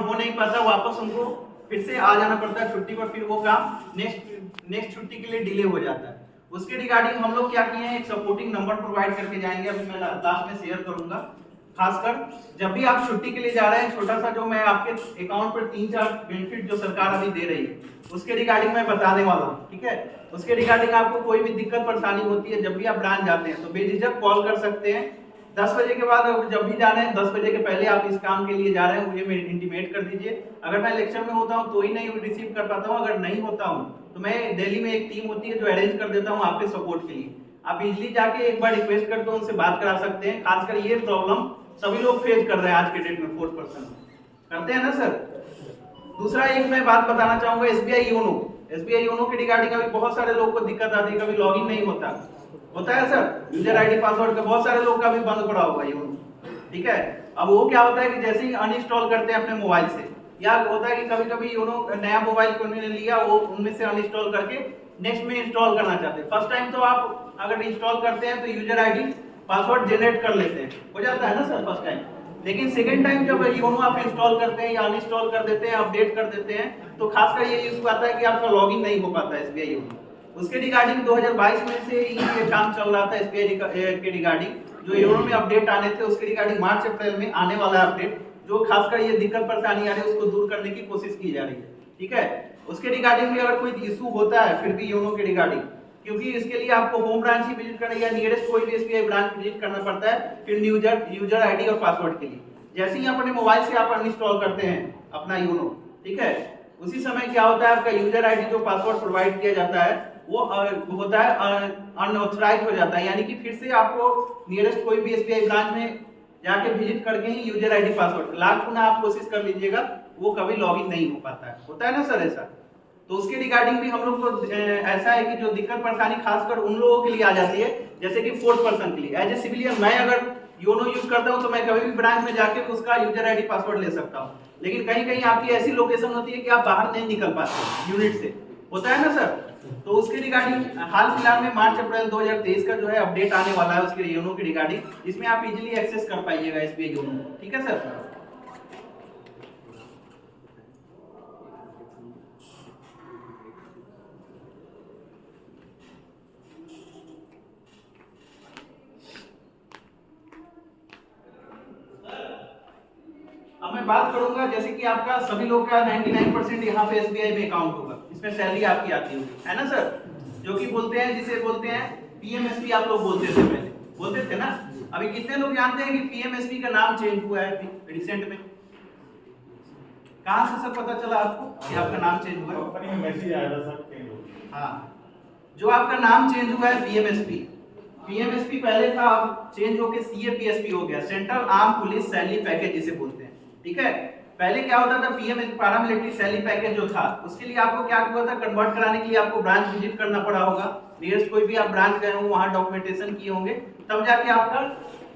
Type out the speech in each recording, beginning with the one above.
हो नहीं पाता, वापस उनको फिर से आ जाना पड़ता है छुट्टी पर, फिर वो काम नेक्स्ट छुट्टी के लिए डिले हो जाता है। उसके रिगार्डिंग हम लोग क्या किए हैं, एक सपोर्टिंग नंबर प्रोवाइड करके जाएंगे, अभी मैं लास्ट में शेयर करूंगा। खासकर जब भी आप छुट्टी के लिए जा रहे हैं, छोटा सा जो मैं आपके अकाउंट पर 3-4 बेनिफिट जो सरकार अभी दे रही है उसके रिगार्डिंग मैं बताने वाला हूँ, ठीक है। उसके रिगार्डिंग आपको कोई भी दिक्कत परेशानी होती है, जब भी आप ब्रांच जाते हैं तो बेझिझक कॉल कर सकते हैं। 10 बजे के बाद जब भी जा रहे हैं, 10 बजे के पहले आप इस काम के लिए जा रहे हैं मुझे इंटीमेट कर दीजिए। अगर मैं इलेक्शन में होता हूँ तो ही नहीं रिसीव कर पाता हूँ, अगर नहीं होता हूँ तो मैं दिल्ली में एक टीम होती है जो अरेंज कर देता हूँ आपके सपोर्ट के लिए। आप इजिली जाके एक बार रिक्वेस्ट करते हो, उनसे बात करा सकते हैं। खासकर ये प्रॉब्लम सभी लोग फेस कर रहे हैं आज के डेट में, 4% करते हैं ना सर। दूसरा एक मैं बात बताना चाहूंगा, एसबीआई योनो के रिगार्डिंग अभी बहुत सारे लोगों को दिक्कत आती है, कभी लॉगिन नहीं होता है सर, यूजर आईडी पासवर्ड का बहुत सारे लोग का भी बंद पड़ा होगा योनो, ठीक है। अब वो क्या होता है कि जैसे ही अनइंस्टॉल करते हैं अपने मोबाइल से, या होता है कि कभी कभी योनो नया मोबाइल उन्होंने लिया, वो उनमें से अनइंस्टॉल करके नेक्स्ट में इंस्टॉल करना चाहते हैं। फर्स्ट टाइम तो आप अगर इंस्टॉल करते हैं तो यूजर आईडी पासवर्ड जनरेट कर लेते हैं, हो जाता है ना सर फर्स्ट टाइम। लेकिन सेकंड टाइम जब योनो आप इंस्टॉल करते हैं या अनइंस्टॉल कर देते हैं, अपडेट कर देते हैं, तो खासकर ये इशू आता है कि आपका लॉगिन नहीं हो पाता है एसबीआई योनो। उसके रिगार्डिंग 2022 में से ये काम चल रहा था एसबीआई के रिगार्डिंग, जो योनो में अपडेट आने थे उसके रिगार्डिंग मार्च अप्रैल में आने वाला है अपडेट, जो खासकर ये दिक्कत परेशानी आ रही है उसको दूर करने की कोशिश की जा रही है, ठीक है। उसके रिगार्डिंग भी अगर कोई इशू होता है फिर भी योनो के रिगार्डिंग, क्योंकि इसके लिए आपको होम ब्रांच ही विजिट करना या नियरेस्ट कोई भी एसबीआई ब्रांच विजिट करना पड़ता है, फिर यूजर आईडी और पासवर्ड के लिए। जैसे ही अपने मोबाइल से आप अनइंस्टॉल करते हैं अपना योनो, ठीक है, उसी समय क्या होता है आपका यूजर आईडी जो पासवर्ड प्रोवाइड किया जाता है वो होता है अनऑथराइज हो जाता है, यानी कि फिर से आपको नियरेस्ट कोई भी एसबीआई ब्रांच में जाके विजिट करके ही यूजर आईडी पासवर्ड लाख गुना आप कोशिश कर लीजिएगा, वो कभी लॉगिन नहीं हो पाता है, होता है ना सर ऐसा। तो उसके रिगार्डिंग भी हम लोग को ऐसा है कि जो दिक्कत परेशानी खासकर उन लोगों के लिए आ जाती है, जैसे कि 4% के लिए एज ए सिविलियन मैं अगर योनो यूज करता हूं तो मैं कभी भी ब्रांच में जाके उसका यूजर आईडी पासवर्ड ले सकता हूं, लेकिन कहीं कहीं आपकी ऐसी लोकेशन होती है कि आप बाहर नहीं निकल पाते यूनिट से, होता है ना सर। तो उसके रिगार्डिंग हाल फिलहाल में मार्च अप्रैल 2023 का जो है अपडेट आने वाला है उसके योनो के रिगार्डिंग, इसमें आप इजीली एक्सेस कर पाइएगा एसबीआई योनो, ठीक है सर। अब मैं बात करूंगा जैसे कि आपका सभी लोग का 99% यहाँ पे एसबीआई में अकाउंट होगा, इसमें सैलरी आपकी आती होगी, है ना सर, जो कि बोलते हैं जिसे बोलते हैं पीएमएसपी, आप लोग बोलते थे पहले, बोलते थे ना। अभी कितने लोग जानते हैं कि पीएमएसपी का नाम चेंज हुआ है रिसेंट में? कहां से सर पता चला आपको कि आपका नाम चेंज हुआ है? कंपनी में मैसेज आया था सर, चेंज हो गया। हां, जो आपका नाम चेंज हुआ है पीएमएसपी पहले था, अब चेंज होके सीएपीएसपी हो गया, central arm police salary package जिसे बोलते हैं, ठीक है। पहले क्या होता था पीएम पैरामिलिट्री सैलरी पैकेज जो था उसके लिए आपको क्या हुआ था, कन्वर्ट कराने के लिए आपको ब्रांच विजिट करना पड़ा होगा, नियरेस्ट कोई भी आप ब्रांच गए हो वहां डॉक्यूमेंटेशन किए होंगे, तब जाके आपका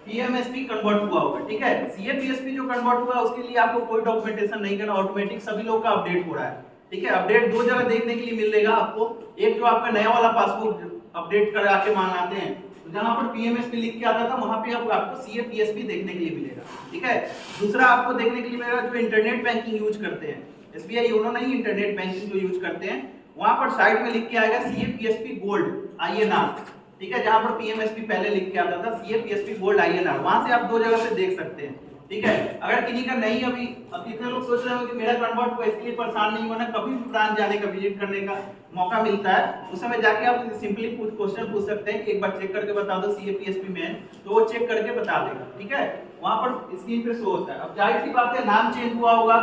पीएमएसपी कन्वर्ट हुआ होगा, ठीक है। सीएपीएसपी जो कन्वर्ट हुआ उसके लिए आपको कोई डॉक्यूमेंटेशन नहीं करना, ऑटोमेटिक सभी लोग का अपडेट हो रहा है, ठीक है। अपडेट दो जगह देखने के लिए मिलेगा आपको, एक जो आपका नया वाला पासबुक अपडेट करा के मांगाते हैं, तो जहां पर पीएमएसपी लिख के आता था वहां पे आपको सीएपीएसपी देखने के लिए मिलेगा, ठीक है। दूसरा आपको देखने के लिए मिलेगा जो इंटरनेट बैंकिंग यूज करते हैं, एसबीआई योनो नहीं, इंटरनेट बैंकिंग जो यूज करते हैं, वहां पर साइड में लिख के आएगा सीएपीएसपी गोल्ड आईएनआर, ठीक है। जहां पर पीएमएसपी पहले लिख के आता था सीएपीएसपी गोल्ड आईएनआर, वहां से आप दो जगह से देख सकते हैं, ठीक है। अगर किसी का नहीं अभी कितने लोग सोच रहे हो कि मेरा कन्वर्ट को इसके लिए परेशान नहीं होना, कभी भी ब्रांच जाने का विजिट करने का मौका मिलता है उस समय जाके आप सिंपली कुछ क्वेश्चन पूछ सकते हैं कि एक बार चेक करके बता दो सीएपीएसपी में, तो वो चेक करके बता देगा, ठीक है। वहां पर स्क्रीन पे शो होता है। अब जाहिर सी बात है नाम चेंज हुआ होगा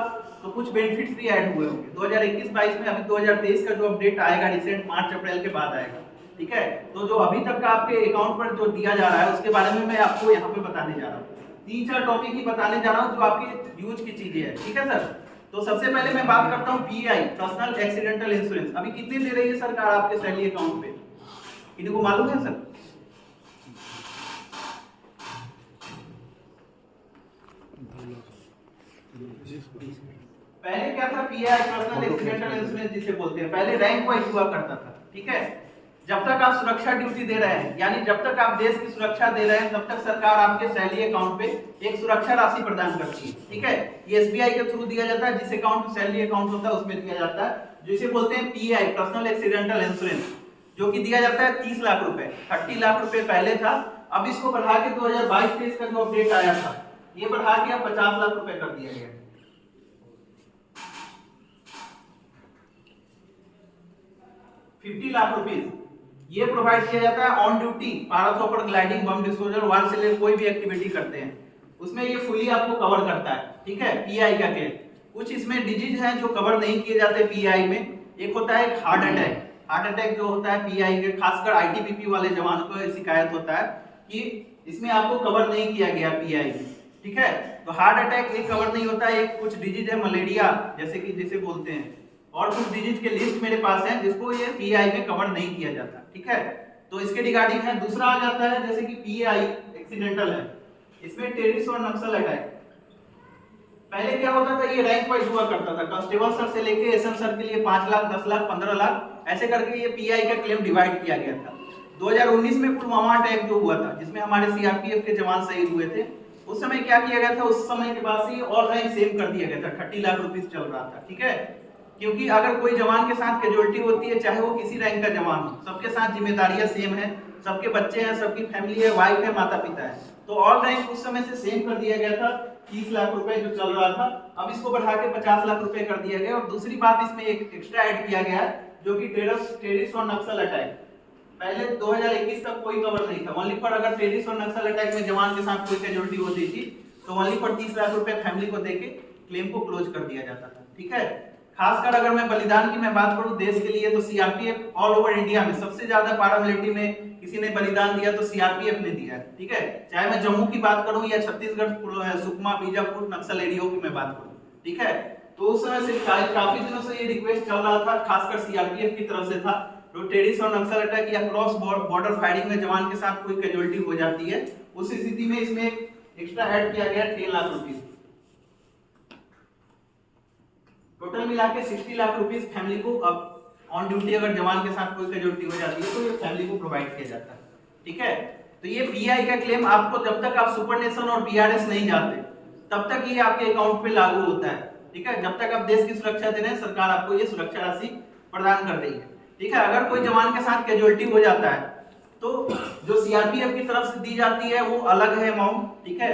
तो कुछ बेनिफिट्स भी ऐड हुए होंगे 2021-22 में, अभी 2023 का जो अपडेट आएगा रिसेंट मार्च अप्रैल के बाद आएगा, ठीक है। तो जो अभी तक का आपके अकाउंट पर जो दिया जा रहा है उसके बारे में मैं आपको यहाँ पे बताने जा रहा हूँ, 3-4 टॉपिक ही बताने जा रहा हूँ जो आपकी यूज की चीजें है, ठीक है सर। तो सबसे पहले मैं बात करता हूँ पीआई, पर्सनल एक्सीडेंटल इंश्योरेंस, अभी कितनी दे रही है सरकार आपके सैलरी अकाउंट पे, किसी को मालूम है सर? पहले क्या था पीआई, पर्सनल एक्सीडेंटल इंश्योरेंस जिसे बोलते हैं, पहले रैंक वाइज हुआ करता था, ठीक है। जब तक आप सुरक्षा ड्यूटी दे रहे हैं, यानी जब तक आप देश की सुरक्षा दे रहे हैं, तब तक सरकार आपके सैलरी अकाउंट पे एक सुरक्षा राशि प्रदान करती है। ठीक है, ये एसबीआई के थ्रू दिया जाता है, जिस अकाउंट सैलरी अकाउंट होता है उसमें दिया जाता है, जिसे बोलते हैं पीआई, पर्सनल एक्सीडेंटल इंश्योरेंस, जो कि दिया जाता है 30 लाख रुपए। 30 लाख रुपए पहले था, अब इसको बढ़ा के 2022-23 का जो अपडेट आया था, ये बढ़ा के अब 50 लाख रुपए कर दिया गया। 50 लाख रुपीज ये प्रोवाइड किया जाता है on duty, paratrooper gliding, bomb disposal, war से लेकर कोई भी एक्टिविटी करते हैं उसमें ये फुली आपको कवर करता है। ठीक है, पीआई का क्लेम। कुछ इसमें डिजीज हैं जो कवर नहीं किए जाते पीआई में। एक होता है हार्ट अटैक। हार्ट अटैक जो होता है पीआई के, खासकर आईटीबीपी वाले जवानों को शिकायत होता है कि इसमें आपको कवर नहीं किया गया पीआई में। ठीक है, तो हार्ट अटैक एक कवर नहीं होता है। एक कुछ डिजीज है मलेरिया जैसे कि जिसे बोलते हैं, और कुछ डिजीज के लिस्ट मेरे पास है जिसको ये पीआई में कवर नहीं किया जाता। ठीक है, तो इसके रिगार्डिंग है। दूसरा आ जाता है जैसे कि पीआई एक्सीडेंटल है, इसमें टेररिस्ट और नक्सल अटैक। पहले क्या होता था, ये रैंक वाइज हुआ करता था, कांस्टेबल सर से लेके एसएम सर के लिए 5 लाख, 10 लाख, 15 लाख, ऐसे करके ये पीआई का क्लेम डिवाइड किया गया था। 2019 में पुलवामा अटैक जो हुआ था, जिसमें हमारे सीआरपीएफ के जवान शहीद हुए थे, उस समय क्या किया गया था, उस समय के बाद से ऑल रैंक सेम कर दिया गया था। 30 लाख रुपीस चल रहा था। ठीक है, क्योंकि अगर कोई जवान के साथ कैजुअलिटी होती है, चाहे वो किसी रैंक का जवान हो, सबके साथ जिम्मेदारियां सेम है, सबके बच्चे हैं, सबकी फैमिली है, वाइफ है, माता पिता है, तो ऑल रैंक उस समय से सेम कर दिया गया था। 30 लाख रुपए जो चल रहा था, अब इसको बढ़ा के 50 लाख रुपए कर दिया गया। और दूसरी बात इसमें एक एक्स्ट्रा ऐड किया गया है, जो कि टेररिस्ट और नक्सल अटैक। पहले 2021 तक कोई कवर नहीं था, ओनली फॉर अगर टेररिस्ट और नक्सल अटैक में जवान के साथ कोई कैजुअलिटी होती थी तो ओनली फॉर 30 लाख रुपए फैमिली को देके क्लेम को क्लोज कर दिया जाता था। ठीक है, खासकर अगर मैं बलिदान की मैं बात करूं देश के लिए, तो सीआरपीएफ ऑल ओवर इंडिया में सबसे ज्यादा पैरामिलिट्री में किसी ने बलिदान दिया तो सीआरपीएफ ने दिया है। ठीक है, चाहे मैं जम्मू की बात करूं या छत्तीसगढ़, सुकमा, बीजापुर नक्सल एरिया की मैं बात करूं। ठीक है, तो उस समय से काफी दिनों से ये रिक्वेस्ट चल रहा था, खासकर सीआरपीएफ की तरफ से था, तो टेररिस्ट और नक्सल अटैक या क्रॉस बॉर्डर फायरिंग में जवान के साथ कोई कैजुअलिटी हो जाती है, उस स्थिति में इसमें एक्स्ट्रा ऐड किया गया 10 लाख रुपीस। टोटल मिला के 60 लाख रुपीस फैमिली को, अब ऑन ड्यूटी अगर जवान के साथ कोई कैजुअलिटी हो जाती है तो ये फैमिली को प्रोवाइड किया जाता है। ठीक है, तो ये पीआई का क्लेम आपको जब तक आप सुपरनेशन और बीआरएस नहीं जाते तब तक ये आपके अकाउंट पे लागू होता है। ठीक है, जब तक आप देश की सुरक्षा दे रहे हैं, सरकार आपको ये सुरक्षा राशि प्रदान कर रही है। ठीक है, अगर कोई जवान के साथ कैजुअलिटी हो जाता है तो जो सीआरपीएफ की तरफ से दी जाती है वो अलग है अमाउंट। ठीक है,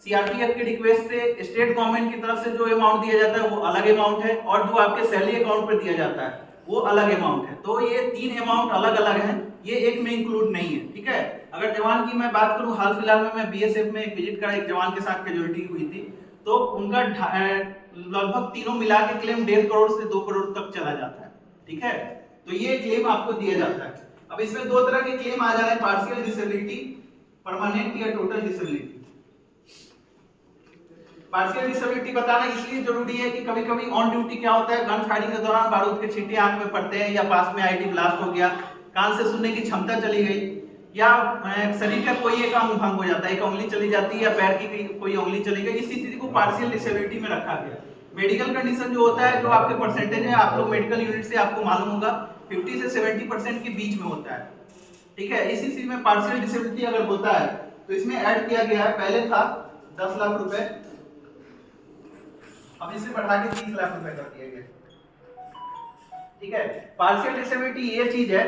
सीआरपीएफ के रिक्वेस्ट से स्टेट गवर्नमेंट की तरफ से जो अमाउंट दिया जाता है वो अलग अमाउंट है, और जो आपके सैलरी अकाउंट पर दिया जाता है वो अलग अमाउंट है। तो ये 3 अमाउंट अलग अलग हैं, ये एक में इंक्लूड नहीं है। ठीक है, अगर जवान की मैं बात करूं, हाल फिलहाल में मैं बीएसएफ में एक विजिट करा, एक जवान के साथ कैजुअलिटी हुई थी, तो उनका लगभग तीनों मिला के क्लेम 1.5 करोड़ से 2 करोड़ तक चला जाता है। ठीक है, तो ये क्लेम आपको दिया जाता है। अब इसमें 2 तरह के क्लेम आ जा रहे हैं, पार्शियल डिसेबिलिटी, परमानेंट या टोटल डिसेबिलिटी। पार्शियल डिसेबिलिटी बताना इसलिए जरूरी है कि कभी कभी ऑन ड्यूटी क्या होता है, गन फायरिंग के दौरान बारूद के छींटे आंख में पड़ते हैं, या पास में आईडी ब्लास्ट हो गया, कान से सुनने की क्षमता चली गई, या शरीर का कोई एक अंग भंग हो जाता है, एक उंगली चली जाती है या पैर की कोई उंगली चली गई, इस स्थिति को पार्शियल डिसेबिलिटी में रखा गया। मेडिकल कंडीशन जो होता है, जो आपके परसेंटेज है, आप लोग मेडिकल यूनिट से आपको मालूम होगा 50 से 70% के बीच में होता है। ठीक है, इसी चीज में पार्शियल डिसेबिलिटी अगर होता है तो इसमें ऐड किया गया है, पहले था 10 लाख रुपए, अब इसे बढ़ा के 30 लाख रुपए कर दिया गया। ठीक है, पार्शियल डिसेबिलिटी ये चीज है,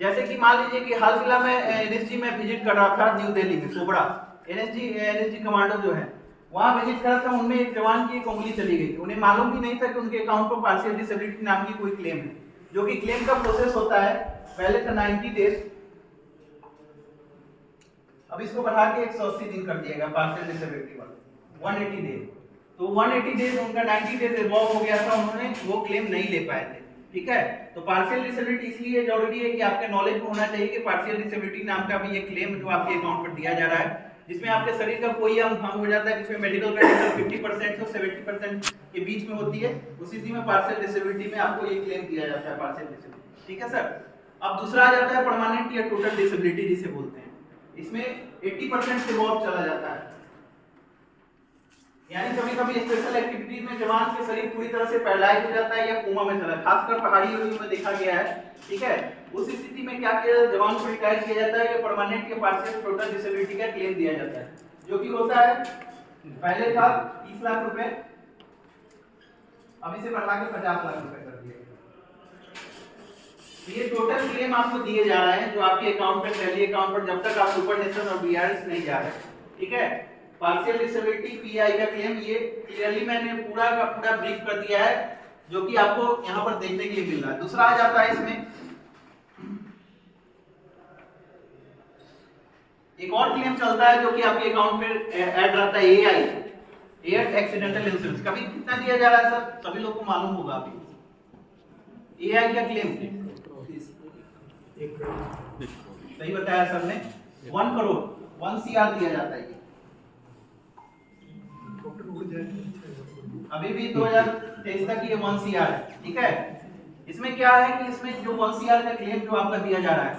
जैसे कि मान लीजिए कि हाल फिलहाल में एनएसजी में विजिट कर रहा था न्यू दिल्ली में, सोबड़ा एनएसजी कमांडो जो है वहां विजिट कर रहा था, उनमें एक जवान की एक उंगली चली गई थी, उन्हें मालूम भी नहीं था कि उनके अकाउंट पर पार्शियल डिसेबिलिटी नाम की कोई क्लेम है, जो कि क्लेम का प्रोसेस होता है, पहले था 90 डेज, अब इसको बढ़ा के 180 दिन कर दिया गया पार्शियल डिसेबिलिटी वाला, 180 डेज। तो 180 डेज उनका 90 डेज एबव हो गया था, उन्होंने वो क्लेम नहीं ले पाए थे। ठीक है, तो पार्शियल डिसेबिलिटी इसलिए जरूरी है कि आपके नॉलेज में होना चाहिए कि पार्शियल डिसेबिलिटी नाम का भी ये क्लेम जो आपके अकाउंट पर दिया जा रहा है, जिसमें आपके शरीर का कोई अंग भंग हो जाता है, जिसमें मेडिकल कंडीशन 50% से 70% के बीच में होती है, उसी चीज में पार्शियल डिसेबिलिटी में आपको ये क्लेम दिया जाता है, पार्शियल डिसेबिलिटी। ठीक है सर, अब दूसरा आ जाता है परमानेंट या टोटल डिसेबिलिटी जिसे बोलते हैं, इसमें 80% से बहुत चला जाता है, यानी कभी कभी स्पेशल एक्टिविटीज में जवान के शरीर पूरी तरह से पैरालाइज हो जाता है या कोमा में चला, खासकर पहाड़ी एरिया में देखा गया है। ठीक है, उस स्थिति में क्या किया जाता है, जवान को रिटायर किया जाता है या परमानेंट या पार्शियल टोटल डिसेबिलिटी का क्लेम दिया जाता है, जो कि होता है पहले था 30 लाख रुपए, अब इसे बढ़ा के 50 लाख रुपए कर दिया। तो ये टोटल क्लेम आपको दिए जा रहे हैं जो आपके अकाउंट पे, टैली अकाउंट पर, जब तक आप सुपर नेशन और बीआरएस नहीं जा रहे। ठीक है, पार्शियल डिसेबिलिटी पीआई का क्लेम ये क्लियरली मैंने पूरा का पूरा ब्रीफ कर दिया है, जो कि आपको यहां पर देखने के लिए मिल रहा है। दूसरा आ जाता है इसमें एक और क्लेम चलता है जो कि आपके अकाउंट पे ऐड रहता है, एआई, एयर एक्सीडेंटल इंश्योरेंस। कभी कितना दिया जा रहा है सर, सभी लोग को मालूम होगा अभी एआई का क्लेम सही बताया सर ने, 1 करोड़ 1 CR दिया जाता है। अभी भी 2023 तक ये 1 CR है। ठीक है, इसमें क्या है कि इसमें जो 1 CR का क्लेम जो आपका दिया जा रहा है,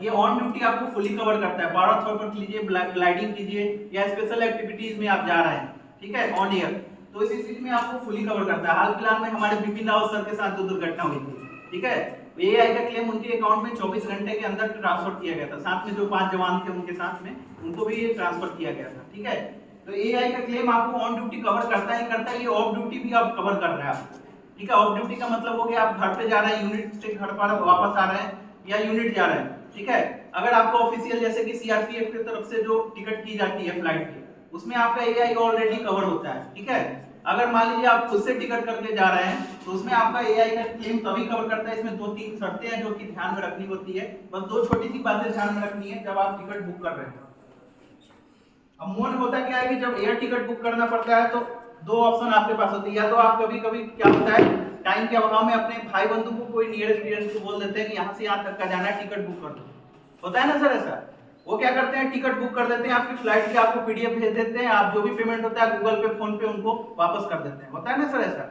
ये ऑन ड्यूटी आपको फुली कवर करता है। पैराथन पर कीजिए, ग्लाइडिंग कीजिए या स्पेशल एक्टिविटीज में आप जा रहे हैं, ठीक है, ऑन एयर, तो इस स्थिति में आपको फुली कवर करता है। हाल फिलहाल में हमारे बिपिन रावत सर के साथ जो दुर्घटना हुई थी, ठीक है, एआई का क्लेम उनके अकाउंट में 24 घंटे के अंदर ट्रांसफर किया गया था। साथ में जो 5 जवान थे उनके साथ में, उनको भी ये ट्रांसफर किया गया था। ठीक है, तो एआई का क्लेम आपको ऑन ड्यूटी कवर करता ही करता है, ये ऑफ ड्यूटी भी आप कवर कर रहे हैं आप। ठीक है, ऑफ ड्यूटी का मतलब हो गया आप घर पे जा रहे हैं, यूनिट से घर पर वापस आ रहे हैं या यूनिट जा रहे हैं। ठीक है, अगर आपको ऑफिशियल जैसे कि सीआरपीएफ की तरफ से जो टिकट की जाती है फ्लाइट की, उसमें आपका एआई ऑलरेडी कवर होता है। ठीक है, अगर मान लीजिए आप खुद से टिकट करके जा रहे हैं तो उसमें आपका एआई का क्लेम तभी कवर करता है। इसमें 2-3 शर्तें हैं जो कि ध्यान में रखनी होती है, बस 2 छोटी सी बातें ध्यान में रखनी है जब आप टिकट बुक कर रहे हैं। अब मोड होता क्या है कि जब एयर टिकट बुक करना पड़ता है तो 2 ऑप्शन आपके पास होती है, या तो आप कभी-कभी क्या होता है टाइम के अभाव में अपने भाई बंधु को, कोई नियरेस्ट डियरेस्ट को बोल देते हैं कि यहाँ से यहाँ तक का जाना है, टिकट बुक कर दो, होता है ना सर ऐसा। वो क्या करते हैं, टिकट बुक कर देते हैं, आपकी फ्लाइट की आपको पीडीएफ भेज देते हैं, आप जो भी पेमेंट होता है गूगल पे, फोन पे उनको वापस कर देते हैं, होता है ना सर ऐसा।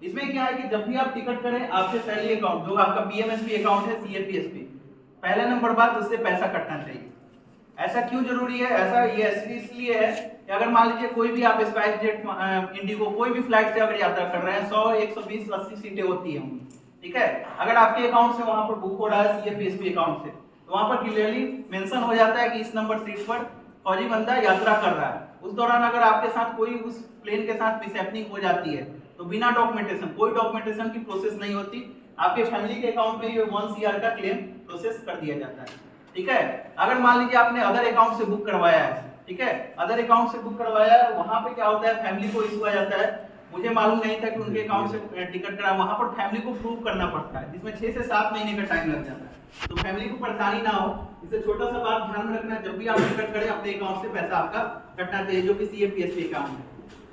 इसमें क्या है कि जब भी आप टिकट करें, आपसे सैलरी अकाउंट जो आपका पीएमएसपी अकाउंट है, सीएपीएसपी, पहले नंबर बात उससे पैसा कटना चाहिए। ऐसा क्यों जरूरी है, ऐसा ये इसलिए है कि अगर मान लीजिए कोई भी आप स्पाइस जेट, इंडिगो, कोई भी फ्लाइट से अगर यात्रा कर रहे हैं, 100, 120, 80 सीटें होती हैं उनकी। ठीक है, अगर आपके अकाउंट से वहां पर बुक हो रहा है सीएपीएसपी अकाउंट से, तो वहां पर क्लियरली मेंशन हो जाता है कि इस नंबर सीट पर फौजी बंदा यात्रा कर रहा है। उस दौरान अगर आपके साथ कोई उस प्लेन के साथ मिसहैपनिंग हो जाती है तो बिना डॉक्यूमेंटेशन, कोई डॉक्यूमेंटेशन की प्रोसेस नहीं होती, आपके फैमिली के अकाउंट में ये 1 CR का क्लेम प्रोसेस कर दिया जाता है। ठीक है, अगर मान लीजिए आपने अदर अकाउंट से बुक करवाया है, ठीक है, अदर अकाउंट से बुक करवाया है, वहां पे क्या होता है, फैमिली को इशू आ जाता है, मुझे मालूम नहीं था कि उनके अकाउंट से टिकट करा, वहां पर फैमिली को प्रूव करना पड़ता है, जिसमें 6 से 7 महीने का टाइम लग जाता है। तो फैमिली को परेशानी ना हो, इसे छोटा सा बात ध्यान में रखना, जब भी आप टिकट करें अपने अकाउंट से पैसा आपका कटना चाहिए, जो कि सीएपीएसपी अकाउंट है।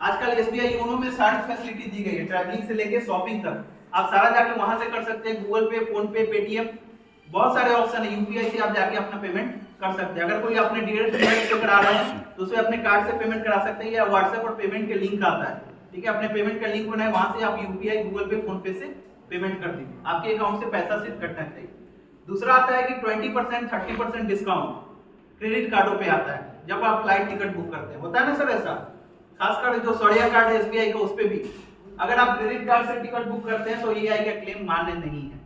आजकल एसबीआई योनो में सारी फैसिलिटी दी गई है, ट्रैवलिंग से लेके शॉपिंग तक, आप सारा जाके वहां से कर सकते हैं, गूगल पे, फोन पे, पेटीएम, बहुत सारे ऑप्शन है, यूपीआई से आप जाके अपना पेमेंट कर सकते हैं। अगर कोई अपने डायरेक्ट से करा रहे हैं तो उसे अपने कार्ड से पेमेंट करा सकते हैं, या व्हाट्सएप पर पेमेंट के लिंक आता है, ठीक है, अपने पेमेंट का लिंक बनाए, वहां से आप यूपीआई, गूगल पे, फोन पे से पेमेंट कर दीजिए, आपके अकाउंट से पैसा सिर्फ कटना चाहिए। दूसरा आता है कि 20%, 30% डिस्काउंट क्रेडिट कार्डों पे आता है जब आप फ्लाइट टिकट बुक करते हैं, होता है ना सर ऐसा, खासकर जो सौड़िया कार्ड है एसबीआई का, उस पे भी अगर आप क्रेडिट कार्ड से टिकट बुक करते हैं तो एआई का क्लेम मान्य नहीं है,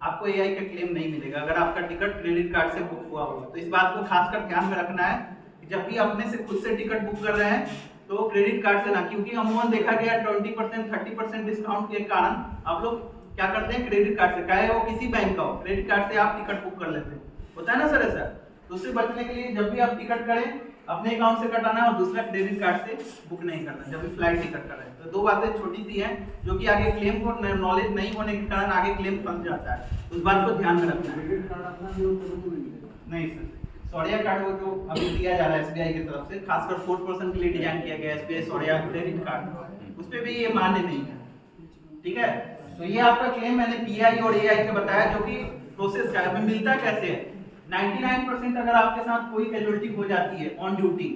आपको एआई का क्लेम नहीं मिलेगा अगर आपका टिकट क्रेडिट कार्ड से बुक हुआ होगा। तो इस बात को खासकर ध्यान में रखना है कि जब भी अपने से खुद से टिकट बुक कर रहे हैं तो क्रेडिट कार्ड से ना, क्योंकि अमूमन देखा गया 20%, 30% डिस्काउंट के कारण आप लोग क्या करते हैं, क्रेडिट कार्ड से, चाहे वो किसी बैंक का हो, क्रेडिट कार्ड से आप टिकट बुक कर लेते हैं, होता है ना सर ऐसा। तो उससे बचने के लिए जब भी आप टिकट करें अपने अकाउंट से कटाना है और दूसरा क्रेडिट कार्ड से बुक नहीं करना जब भी फ्लाइट टिकट कर रहे हैं। तो 2 बातें छोटी सी हैं जो कि आगे क्लेम को नॉलेज नहीं होने के कारण आगे क्लेम फंस जाता है, उस बात को ध्यान में रखना है। क्रेडिट कार्ड अपना नहीं सर, सौड़िया कार्ड वो जो अभी दिया जा रहा है एसबीआई की तरफ से, खासकर 4% के लिए डिजाइन किया गया एसबीआई सौड़िया क्रेडिट कार्ड, उस पे भी ये मान्य नहीं है। ठीक है, तो ये आपका क्लेम मैंने पीआई और एआई का बताया, जो कि प्रोसेस क्या है, मिलता कैसे है। 99% अगर आपके साथ कोई कैजुअलिटी हो जाती है ऑन ड्यूटी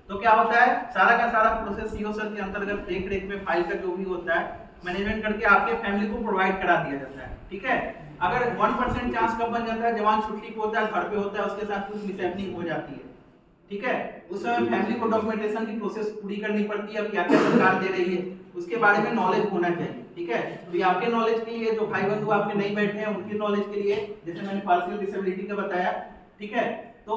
तो क्या होता है, सारा का सारा प्रोसेस सीओ सर के अंतर्गत देख रेख में फाइल का जो भी होता है मैनेजमेंट करके आपके फैमिली को प्रोवाइड करा दिया जाता है। ठीक है, अगर 1% चांस कब बन जाता है, जवान छुट्टी पे होता है, घर पे होता है, उसके साथ कुछ मिसहैपनिंग हो जाती है, ठीक है। उस समय फैमिली को डॉक्यूमेंटेशन की प्रोसेस पूरी करनी पड़ती है, अब क्या क्या सरकार दे रही है उसके बारे में नॉलेज होना चाहिए, ठीक है। तो ये आपके नॉलेज के लिए, जो भाई बंधु आपके नहीं बैठे हैं उनकी नॉलेज के लिए, जैसे मैंने पार्शियल डिसेबिलिटी का बताया, ठीक है, तो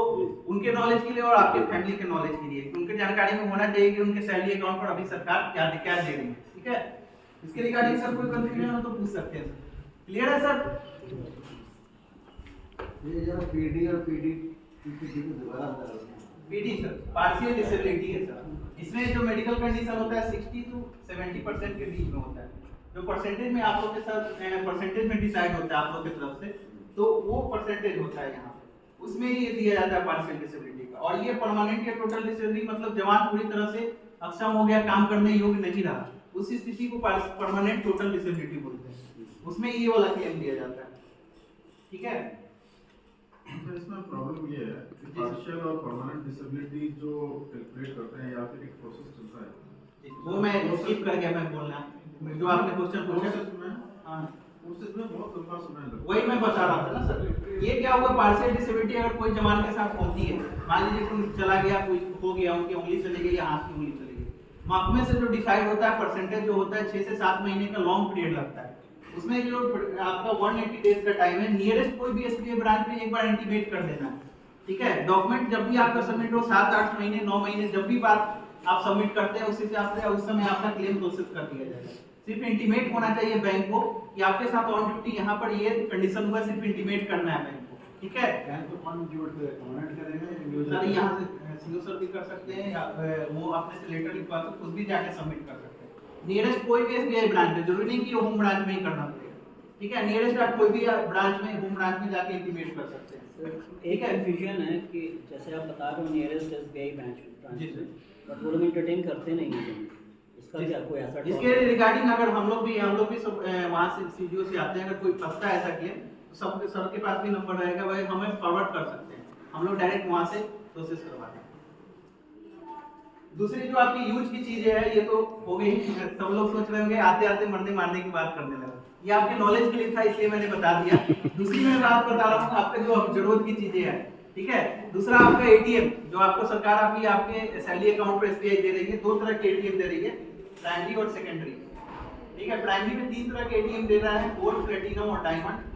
उनके नॉलेज के लिए और आपके फैमिली के नॉलेज के लिए, उनके जानकारी में होना चाहिए कि उनके सैलरी अकाउंट पर अभी सरकार क्या क्या दे रही है, ठीक है। इसके रिगार्डिंग सर कोई कंफ्यूजन हो तो पूछ सकते हैं। क्लियर है सर? ये जरा पीडी और पीडी पीडी को दोबारा बताओ। पीडी सर पार्शियल डिसेबिलिटी है सर। इसमें जो मेडिकल कंडीशन होता है 60 to 70% के बीच में होता है, जो परसेंटेज में आप लोग के साथ परसेंटेज में डिसाइड होता है आप लोग की तरफ से, तो वो परसेंटेज होता है यहाँ पे, उसमें ये दिया जाता है पार्शियल डिसेबिलिटी का। और ये परमानेंट या टोटल डिसेबिलिटी मतलब जवान पूरी तरह से अक्षम हो गया, काम करने योग्य नहीं रहा, उस स्थिति को परमानेंट टोटल डिसेबिलिटी बोलते हैं, उसमें ये वाला क्लेम दिया जाता है, ठीक है। तो इसमें प्रॉब्लम ये है कि पार्शियल और परमानेंट डिसेबिलिटी जो कैलकुलेट करते हैं या फिर एक प्रोसेस चलता है, वो मैं स्किप कर गया मैं बोलना, जो आपने क्वेश्चन पूछा उसमें हां प्रोसेस में बहुत लंबा समय लगता है। वही मैं बता रहा था ना सर। ये क्या हुआ, पार्शियल डिसेबिलिटी अगर कोई जवान के साथ होती है, मान लीजिए कोई चला गया, कोई हो गया, उनकी उंगली चली गई या हाथ की उंगली चली गई, महकमे से जो डिसाइड होता है परसेंटेज जो होता है 6 से 7 महीने का लॉन्ग पीरियड लगता है। उसमें जो आपका 180 डेज का टाइम है, नियरेस्ट कोई भी एसबीआई ब्रांच में एक बार इंटीमेट कर देना है, ठीक है। डॉक्यूमेंट जब भी आपका सबमिट हो 7-8 महीने 9 महीने जब भी बात आप सबमिट करते हैं उसी हिसाब से उस समय आपका क्लेम प्रोसेस कर दिया जाएगा। सिर्फ इंटीमेट होना चाहिए बैंक को कि आपके साथ ऑन ड्यूटी यहाँ पर ये कंडीशन हुआ, सिर्फ इंटीमेट करना है बैंक को, ठीक है। बैंक को ऑन ड्यूटी कमेंट करेंगे सर यहाँ से सीओ सर भी कर सकते हैं या वो अपने से लेटर लिखवा कर खुद भी जाके सबमिट कर सकते हैं। नियरेस्ट कोई भी एसबीआई ब्रांच है, जरूरी नहीं कि होम ब्रांच में ही करना पड़ेगा, ठीक है। नियरेस्ट आप कोई भी ब्रांच में, होम ब्रांच में जाके इंटीमेट कर सकते हैं। एक कंफ्यूजन है कि जैसे आप बता रहे हो नियरेस्ट एसबीआई ब्रांच जी सर, बट वो लोग एंटरटेन करते नहीं हैं, इसका क्या कोई ऐसा इसके रिगार्डिंग अगर हम लोग भी सब वहाँ से सीडीओ से आते हैं, अगर कोई फंसता है ऐसा क्लेम तो सब सर के पास भी नंबर रहेगा, भाई हमें फॉरवर्ड कर सकते हैं, हम लोग डायरेक्ट वहाँ से प्रोसेस करवाते हैं। दूसरी जो आपकी यूज की चीजें है ये तो हो गई, सब लोग सोच रहे होंगे आते आते मरने मारने की बात करने लगा, ये आपके नॉलेज के लिए था इसलिए मैंने बता दिया। दूसरी मैं बात बता रहा हूँ आपके जो जरूरत की चीजें हैं, ठीक है। दूसरा आपका एटीएम, जो आपको सरकार अभी आपके सैलरी अकाउंट पर एसबीआई दे रही है, 2 तरह के एटीएम दे रही है, प्राइमरी और सेकेंडरी, ठीक है। प्राइमरी में 3 तरह के एटीएम दे रहा है, गोल्ड, प्लेटिनम और डायमंड,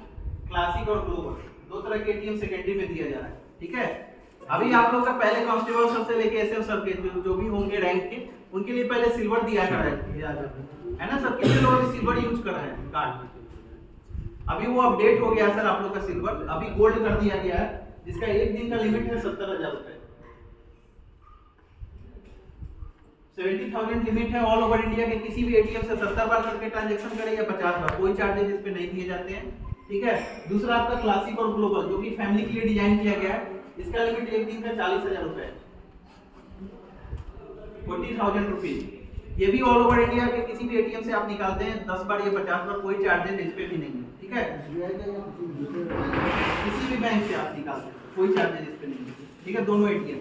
क्लासिक और ग्लोबल। 2 तरह के एटीएम सेकेंडरी में दिया जा रहा है, ठीक है। अभी आप लोग का पहले कांस्टेबल सर से लेके एसएम सर के जो भी होंगे रैंक के, उनके लिए पहले सिल्वर दिया जा रहा है ना सर। कितने लोग अभी सिल्वर यूज कर रहे हैं कार्ड, अभी वो अपडेट हो गया सर आप लोग का सिल्वर, अभी गोल्ड कर दिया गया है, जिसका एक दिन का लिमिट है 70,000 रुपए, 70,000 लिमिट है ऑल ओवर इंडिया के। किसी भी एटीएम से 70 बार करके ट्रांजैक्शन करें या 50 बार, कोई चार्जेस इस पे नहीं दिए जाते हैं, ठीक है। दूसरा आपका क्लासिक और ग्लोबल, जो कि फैमिली के लिए डिजाइन किया गया है, इसका लिमिट एक दिन का 40,000 रुपए है, 40,000 रुपीज। ये भी ऑल ओवर इंडिया के किसी भी एटीएम से आप निकालते हैं 10 बार या 50 बार, कोई चार्जेस इस पे भी नहीं है, ठीक है। किसी भी बैंक से आप निकालते हैं कोई चार्जेस इस पे नहीं है, ठीक है। दोनों एटीएम,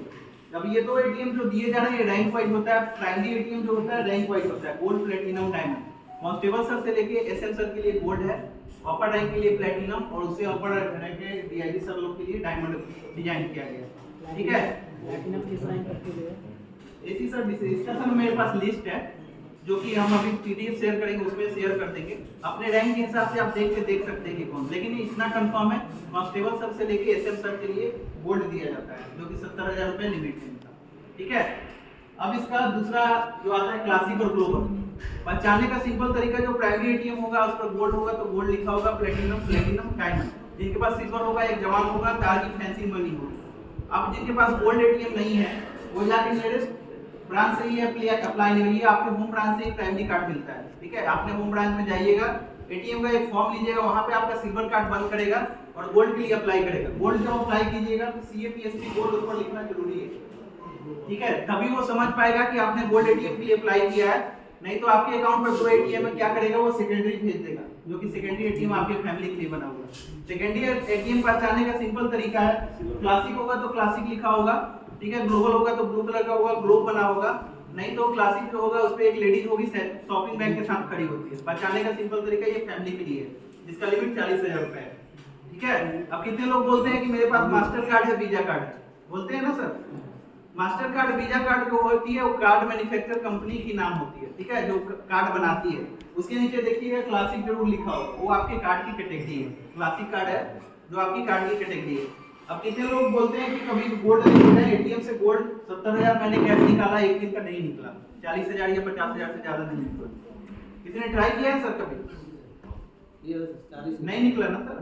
अब ये 2 एटीएम जो दिए जा रहे हैं रैंक वाइज होता है। प्राइमरी एटीएम जो होता है रैंक वाइज होता है, gold, platinum, diamond. Constable sir से लेके एसएम सर के लिए गोल्ड है, अपर रैंक के लिए प्लेटिनम और उससे अपर रैंक के डीआईजी सर लोग के लिए डायमंड डिजाइन किया गया है, ठीक है। प्लैटिनम किस रैंक तक के लिए है? एसी सर इसका सर मेरे पास लिस्ट है जो कि हम अभी पीडीएफ शेयर करेंगे, उसमें शेयर कर देंगे। अपने रैंक के हिसाब से आप देख सकते हैं कि कौन, लेकिन इतना कंफर्म है कांस्टेबल सर से लेके एसएम सर के लिए गोल्ड दिया जाता है, जो कि 70,000 रुपए लिमिट है इनका, ठीक है। अब इसका दूसरा जो आता है क्लासिक और ग्लोबल, पहचानने का सिंपल तरीका, जो प्राइमरी एटीएम होगा उस पर गोल्ड होगा तो गोल्ड लिखा होगा, प्लेटिनम, डायमंड। जिनके पास सिल्वर होगा, एक जवान होगा, तार की फैंसी मनी होगी। अब जिनके पास गोल्ड एटीएम नहीं है वो जाके नियरेस्ट ब्रांच से ही अप्लाई नहीं होगी, आपके होम ब्रांच से ही प्राइमरी कार्ड मिलता है, ठीक है। आपने होम ब्रांच में जाइएगा, एटीएम का एक फॉर्म लीजिएगा, वहां पे आपका सिल्वर कार्ड बंद करेगा और गोल्ड के लिए अप्लाई करेगा। गोल्ड जब अप्लाई कीजिएगा तो सीएपीएसपी गोल्ड उस पर लिखना जरूरी है, ठीक है। तभी वो समझ पाएगा कि आपने गोल्ड एटीएम के लिए अप्लाई किया है, नहीं तो आपके अकाउंट पर 2 एटीएम है, क्या करेगा वो सेकेंडरी भेज देगा, जो कि सेकेंडरी एटीएम आपके फैमिली के लिए बना हुआ है। सेकेंडरी एटीएम पहचानने का सिंपल तरीका है, क्लासिक होगा तो क्लासिक लिखा होगा, ठीक है। ग्लोबल होगा तो ब्लू कलर का होगा, ग्लोब बना होगा, नहीं तो क्लासिक जो होगा उस पे एक लेडीज होगी शॉपिंग बैग के साथ खड़ी होती है। पहचानने का सिंपल तरीका ये फैमिली के लिए है, जिसका लिमिट 40,000 रुपए है, ठीक है। अब कितने लोग बोलते हैं कि मेरे पास मास्टर कार्ड है, वीजा कार्ड है, बोलते हैं ना sir, master card visa card जो होती है वो कार्ड मैन्युफैक्चर कंपनी की नाम होती है, ठीक है, जो कार्ड बनाती है। उसके नीचे देखिए क्लासिक जरूर लिखा हो, वो आपके कार्ड की कैटेगरी है। क्लासिक कार्ड है जो आपकी कार्ड की कैटेगरी है। अब कितने लोग बोलते हैं कि कभी गोल्ड निकला है, एटीएम से गोल्ड 70,000 मैंने कैश निकाला, एक दिन का नहीं निकला, 40,000 या 50,000 से ज्यादा नहीं निकला। किसी ने ट्राई किया है सर कभी? नहीं निकला ना सर?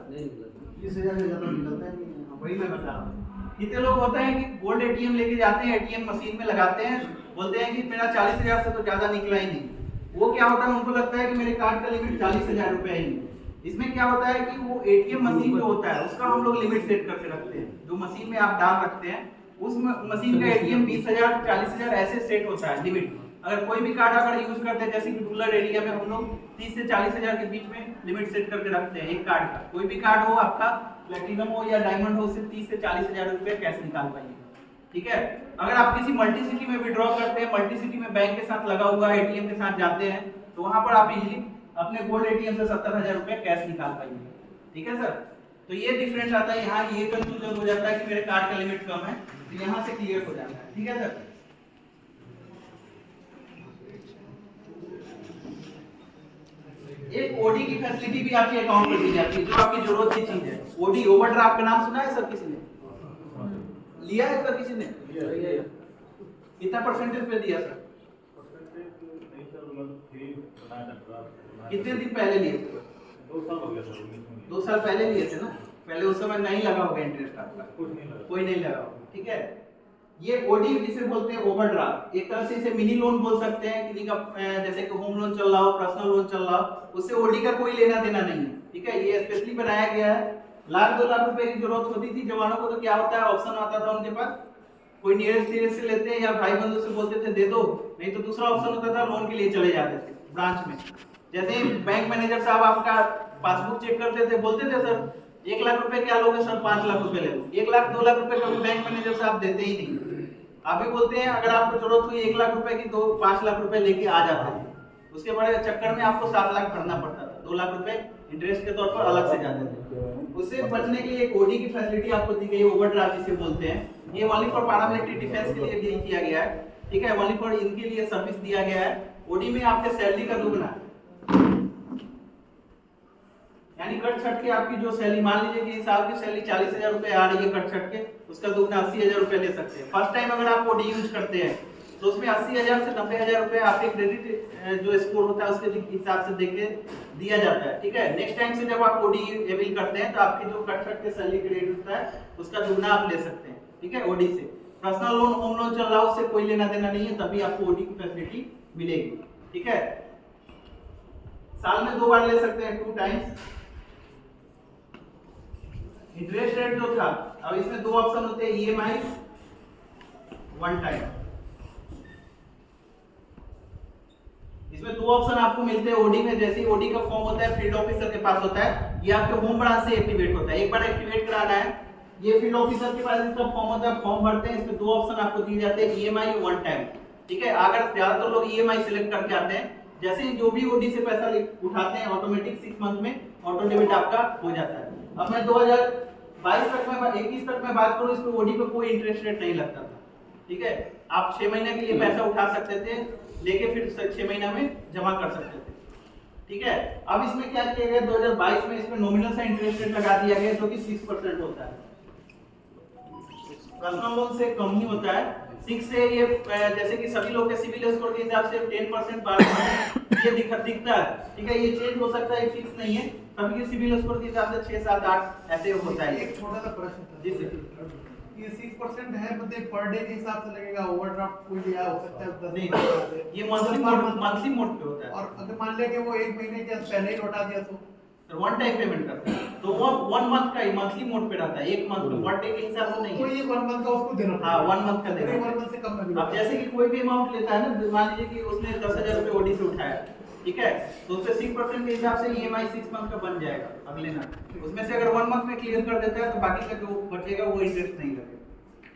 20,000 से ज्यादा निकलता है नहीं। वही मैं बता रहा हूँ। कितने लोग होते हैं कि गोल्ड एटीएम लेके जाते हैं, एटीएम मशीन में लगाते हैं, बोलते हैं कि मेरा 40,000 से तो ज्यादा निकला ही नहीं। वो क्या होता है, उनको लगता है कि मेरे कार्ड का लिमिट 40,000 रुपए ही है। इसमें क्या होता है कि वो एटीएम मशीन जो होता है उसका हम लोग लिमिट सेट करके रखते हैं। जो मशीन में आप डाल रखते हैं उस मशीन का एटीएम 20,000 40,000 ऐसे सेट होता है लिमिट। अगर कोई भी कार्ड अगर यूज करते हैं, जैसे कि रूरल एरिया में हम लोग 30 से 40,000 के बीच में लिमिट सेट करके रखते हैं एक कार्ड का। कोई भी कार्ड हो आपका, प्लैटिनम हो या डायमंड हो, सिर्फ 30 से 40,000 रुपए कैश निकाल पाएंगे, ठीक है। अगर आप किसी मल्टी सिटी में विड्रॉ करते हैं, मल्टी सिटी में बैंक के साथ लगा हुआ एटीएम के साथ जाते हैं, तो वहां पर आप इजीली अपने गोल्ड एटीएम से 70,000 रुपए कैश निकाल पाएंगे, ठीक है सर। तो ये डिफरेंस आता है, यहाँ ये कंफ्यूजन हो जाता है कि मेरे कार्ड का लिमिट कम है, तो यहाँ से क्लियर हो जाता है, ठीक है सर। एक ओडी की फैसिलिटी भी आपके अकाउंट में दी जाती है, जो आपकी जरूरत की चीज है। ओडी ओवरड्राफ्ट का नाम सुना है सर किसी ने? लिया है सर किसी ने? कितना परसेंटेज पे दिया सर? कितने दिन पहले लिए थे? 2 साल हो गया सर। 2 साल पहले लिए थे ना? पहले उस समय नहीं लगा होगा इंटरेस्ट आपका, कोई नहीं लगा होगा, ठीक है। ये ओडी जिसे बोलते हैं ओवरड्राफ्ट, एक तरह से इसे मिनी लोन बोल सकते हैं। किसी का जैसे कि होम लोन चल रहा हो, पर्सनल लोन चल रहा हो, उससे ओडी का कोई लेना देना नहीं है, ठीक है। ये स्पेशली बनाया गया है। 1,00,000 2 लाख रुपए की जरूरत होती थी जवानों को, तो क्या होता है, ऑप्शन आता था उनके पास, कोई नियरेस्ट से लेते हैं या भाई बंधु से बोलते थे दे दो, नहीं तो दूसरा ऑप्शन होता था लोन के लिए चले जाते थे ब्रांच में। जैसे बैंक मैनेजर साहब आपका पासबुक चेक करते थे, बोलते थे सर 1 लाख रुपए क्या लोगे सर? 5 लाख रुपए ले लो। 1 लाख 2 लाख रुपए कभी बैंक मैनेजर साहब देते ही नहीं। आप भी बोलते हैं अगर आपको जरूरत हुई 1 लाख रुपए की, तो 5 लाख रुपए लेके आ जाते थे। उसके बड़े चक्कर में आपको 7 लाख भरना पड़ता था, 2 लाख रुपए इंटरेस्ट के तौर पर अलग से जाते थे। उससे बचने के लिए एक ओडी की फैसिलिटी आपको दी गई, ओवरड्राफ्ट जिसे बोलते हैं। ये ओनली फॉर पैरामिलिट्री डिफेंस के लिए भी किया गया है, ठीक है, ओनली फॉर इनके लिए सर्विस दिया गया है। ओडी में आपके सैलरी का दुगना, यानी कट छट के आपकी जो सैलरी, मान लीजिए कि साल की सैलरी 40,000 रुपए आ रही है, कट छट के उसका दुगना 80,000 रुपए ले सकते हैं। फर्स्ट टाइम अगर आप ओडी यूज करते हैं तो उसमें 80,000 से 90,000 रुपए आपके क्रेडिट जो स्कोर होता है उसके हिसाब से देके दिया जाता है, ठीक है। नेक्स्ट टाइम से जब आप ओडी अवेल करते हैं तो आपकी जो कट छट के सैलरी क्रेडिट होता है उसका दुगना आप ले सकते हैं, ठीक है, ओडी से। पर्सनल लोन, होम लोन चल रहा है, उससे कोई लेना देना नहीं है, तभी आपको ओडी की फैसिलिटी मिलेगी, ठीक है। साल में 2 बार ले सकते हैं, 2 टाइम्स। इंटरेस्ट रेट जो था, अब इसमें 2 ऑप्शन होते हैं, ईएमआई, 1 टाइम। इसमें 2 ऑप्शन आपको मिलते हैं ओडी में। जैसे ओडी का फॉर्म होता है, फील्ड ऑफिसर के पास होता है, ये आपके होम ब्रांच से एक्टिवेट होता है। एक बार एक्टिवेट कराना है, ये फील्ड ऑफिसर के पास इसका फॉर्म होता है, फॉर्म भरते हैं। इसमें 2 ऑप्शन आपको दिए जाते हैं, ईएमआई, 1 टाइम, ठीक है। अगर ज्यादातर लोग ईएमआई सिलेक्ट करके आते हैं, जैसे ही जो भी ओडी से पैसा उठाते हैं ऑटोमेटिक 6 मंथ में ऑटो डेबिट आपका हो जाता है। अब मैं 2022 तक में 21 तक में बात करूं, इस पे ओडी पे कोई इंटरेस्ट रेट नहीं लगता था, ठीक है। आप 6 महीने के लिए पैसा उठा सकते थे, लेके फिर 6 महीना में जमा कर सकते थे, ठीक है। अब इसमें क्या किया गया, 2022 में इसमें नॉमिनल सा इंटरेस्ट रेट लगा दिया गया जो कि 6% होता है। पर्सनल लोन से कम ही होता है, 6 से ये जैसे कि सभी लोग के सिविल स्कोर के हिसाब से 10% 12% ये दिखता है, ठीक है। ये चेंज हो सकता है, फिक्स नहीं है, सभी के सिविल स्कोर के हिसाब से 6 7 8 ऐसे होता है। एक छोटा सा प्रश्न था जी सर, ये 6% है, मतलब पर डे के हिसाब से लगेगा, ओवरड्राफ्ट कोई लिया हो सकता है 10 नहीं, ये मंथली मोड पे होता है। और अगर मान ले कि वो 1 महीने के पहले ही लौटा दिया तो 1 टाइम पेमेंट करता है, तो वो 1 मंथ का ही मंथली मोड पे रहता है, 1 मंथ पर डे के हिसाब से नहीं कोई है। ये 1 मंथ का उसको देना हाँ, 1 मंथ का देना। 1 मंथ से कम में भी अब जैसे कि कोई भी अमाउंट लेता है ना, मान लीजिए कि उसने 10,000 रुपए ओडी से उठाया, ठीक है, तो उससे 6% के हिसाब से ईएमआई 6 मंथ का बन जाएगा अगले मंथ। उसमें से अगर 1 मंथ में क्लियर कर देता है तो बाकी का जो बचेगा वो इंटरेस्ट नहीं लगेगा,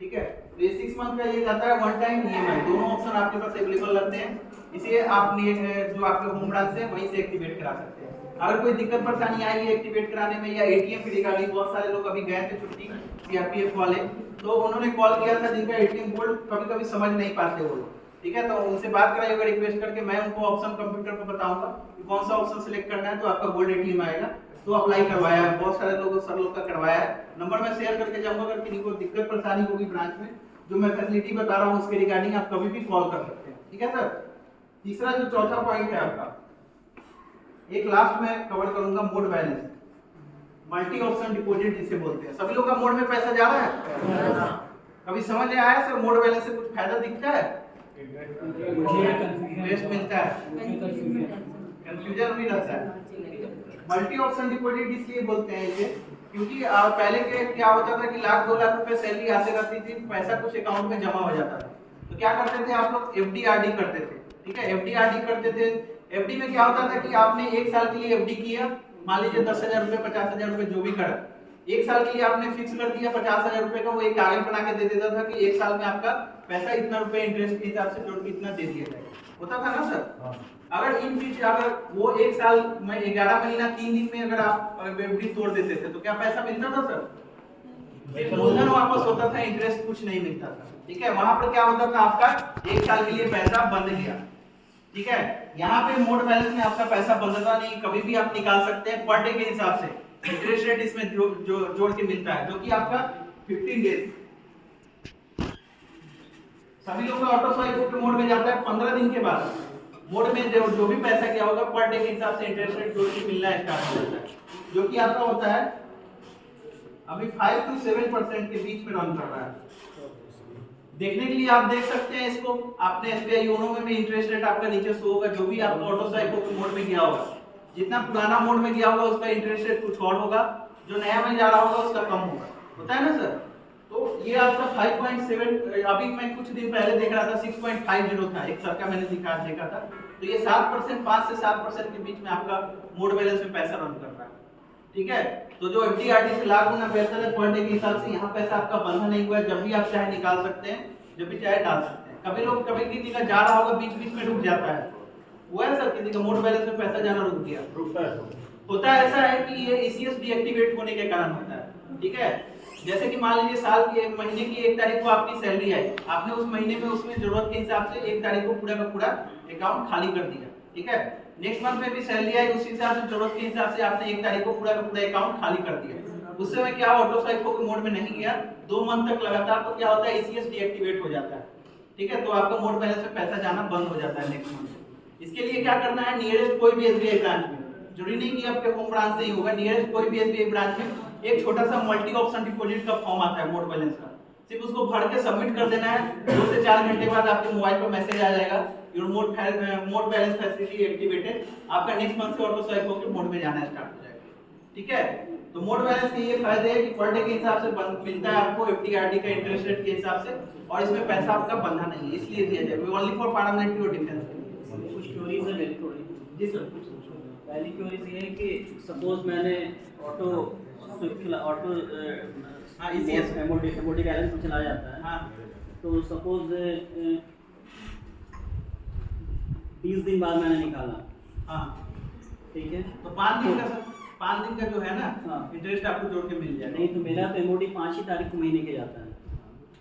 ठीक है। तो ये 6 मंथ का ये जाता है 1 टाइम ईएमआई। दोनों ऑप्शन आपके पास अवेलेबल रहते हैं। इसलिए आप जो आपके होम ब्रांच है वहीं से एक्टिवेट करा सकते हैं। अगर कोई दिक्कत परेशानी आई है एक्टिवेट कराने में या एटीएम की रिगार्डिंग, बहुत सारे लोग अभी गए थे छुट्टी सीआरपीएफ वाले, तो उन्होंने कॉल किया था जिनका एटीएम कोड कभी कभी समझ नहीं पाते वो लोग, ठीक है, तो उनसे बात कराइएगा रिक्वेस्ट करके, मैं उनको ऑप्शन कंप्यूटर पर बताऊंगा कि कौन सा ऑप्शन सिलेक्ट करना है तो आपका गोल्ड एटीएम आएगा। तो अप्लाई करवाया है, बहुत सारे लोगों सर लोग का करवाया है। नंबर मैं शेयर करके जाऊंगा, अगर किसी को दिक्कत परेशानी होगी ब्रांच में, जो मैं फैसिलिटी बता रहा हूँ उसके रिगार्डिंग आप कभी भी कॉल कर सकते हैं, ठीक है सर। तीसरा जो चौथा पॉइंट है आपका, एक लास्ट में कवर करूंगा, mode balance, multi option deposit जिसे बोलते हैं। सभी लोग का मोड में पैसा जा रहा है, कभी समझ में आया सर मोड बैलेंस से कुछ फायदा दिखता है? वेस्ट मिलता है, कंफ्यूजन भी रहता है। मल्टी ऑप्शन डिपॉजिट इसलिए बोलते हैं इसे क्योंकि पहले के क्या होता था कि लाख 2 लाख रुपए सैलरी आते रहती थी, पैसा कुछ अकाउंट में जमा हो जाता था, तो क्या करते थे आप लोग, एफडी आरडी करते थे, ठीक है, एफडी आरडी करते थे। एफडी में क्या होता था कि आपने 1 साल के लिए एफडी किया, मान लीजिए 10,000 रुपए 50,000 रुपए जो भी करा, 1 साल के लिए आपने फिक्स कर दिया 50,000 रुपए का, वो एक कागज बना के दे देता था कि 1 साल में आपका पैसा इतना रुपए इंटरेस्ट के हिसाब से जोड़ के इतना दे दिया जाएगा, होता था ना सर। अगर इन बीच अगर वो 1 साल में 11 महीना 3 दिन में अगर आप एफडी तोड़ देते थे तो क्या पैसा मिलता था सर? सिर्फ मूलधन वापस होता था, इंटरेस्ट कुछ नहीं मिलता था, ठीक है। वहां पर क्या होता था, आपका 1 साल के लिए पैसा बंद गया, ठीक है। यहाँ पे मोड बैलेंस में आपका पैसा बंधता नहीं, कभी भी आप निकाल सकते हैं पर डे के हिसाब से, इंटरेस्ट रेट इसमें जोड़ के मिलता है, जो कि आपका 15 डेज। सभी लोग का ऑटो स्वाइप मोड में जाता है 15 दिन के बाद, मोड में जो भी पैसा क्या होगा पर डे के हिसाब से इंटरेस्ट रेट जोड़ के मिलना स्टार्ट हो जाता है, जो कि आपका होता है अभी 5 to 7% के बीच में रन कर रहा है। देखने के लिए आप देख सकते हैं इसको, आपने एसबीआई योनो में भी इंटरेस्ट रेट आपका नीचे शो होगा, जो भी आपका ऑटो स्वाइप मोड में गया होगा, जितना पुराना मोड में गया होगा उसका इंटरेस्ट रेट कुछ और होगा, जो नया में जा रहा होगा उसका कम होगा, होता है ना सर। तो ये आपका 5.7, अभी मैं कुछ दिन पहले देख रहा था 6.50 था, एक सर का मैंने देखा था, तो ये 7%, 5 से 7% के बीच में आपका मोड बैलेंस में पैसा रन कर रहा है, ठीक है। तो जो एफडीआरडी से लाख गुना बेहतर है पर डे के हिसाब से, यहाँ पैसा आपका बंधा नहीं हुआ है, जब भी आप चाहे निकाल सकते हैं, जब भी चाहे डाल सकते हैं। कभी किसी का जा रहा होगा बीच बीच में रुक जाता है, वो है सर, किसी का मोड बैलेंस में पैसा जाना रुक गया, होता है ऐसा है कि ये ईसीएस डीएक्टिवेट होने के कारण होता है, ठीक है। जैसे कि मान लीजिए साल की महीने की 1 तारीख को आपकी सैलरी आई, आपने उस महीने में उसमें जरूरत के हिसाब से 1 तारीख को पूरा का पूरा अकाउंट खाली कर दिया, ठीक है। नेक्स्ट मंथ में भी सैलरी आई, उसी हिसाब से जरूरत के हिसाब से आपने 1 तारीख को पूरा का पूरा अकाउंट खाली कर दिया। उस समय क्या ऑटो स्वाइप के मोड में नहीं गया 2 मंथ तक लगातार, तो क्या होता है ईसीएस डीएक्टिवेट हो जाता है, ठीक है। तो आपका मोड बैलेंस में पैसा जाना बंद हो जाता है नेक्स्ट मंथ। इसके लिए क्या करना है, नियरेस्ट कोई भी एसबीआई ब्रांच में, जरूरी नहीं कि आपके होम ब्रांच से ही होगा, नियरेस्ट कोई भी एसबीआई ब्रांच में एक छोटा सा मल्टी ऑप्शन डिपॉजिट का फॉर्म आता है मोड बैलेंस का, सिर्फ उसको भर के सबमिट कर देना है, 2 से 4 घंटे बाद आपके मोबाइल पर मैसेज आ जाएगा, your mode balance facility activated, आपका नेक्स्ट मंथ से ऑटो स्वाइप होकर मोड में जाना स्टार्ट हो जाएगा, ठीक है। तो मोड बैलेंस के ये फायदे हैं कि पर डे के हिसाब से मिलता है आपको, एफडीआरडी का इंटरेस्ट रेट के हिसाब से, और इसमें पैसा आपका बंधा नहीं है, इसलिए दिया जाएगा, ओनली फॉर पार्लियामेंट्री और डिफेंस के लिए। कुछ क्वेरीज है मेरी थोड़ी। जी सर। पहली क्वेरीज ये है कि सपोज मैंने ऑटो हाँ ईसीएस एमओडी बैलेंस में चला जाता है, हाँ, तो सपोज 20 दिन बाद मैंने निकाला, हाँ, ठीक है, तो 5 दिन का सर, 5 दिन का जो है ना हाँ, इंटरेस्ट आपको जोड़ के मिल जाएगा। नहीं तो मेरा तो एमओडी 5 ही तारीख को महीने के जाता है,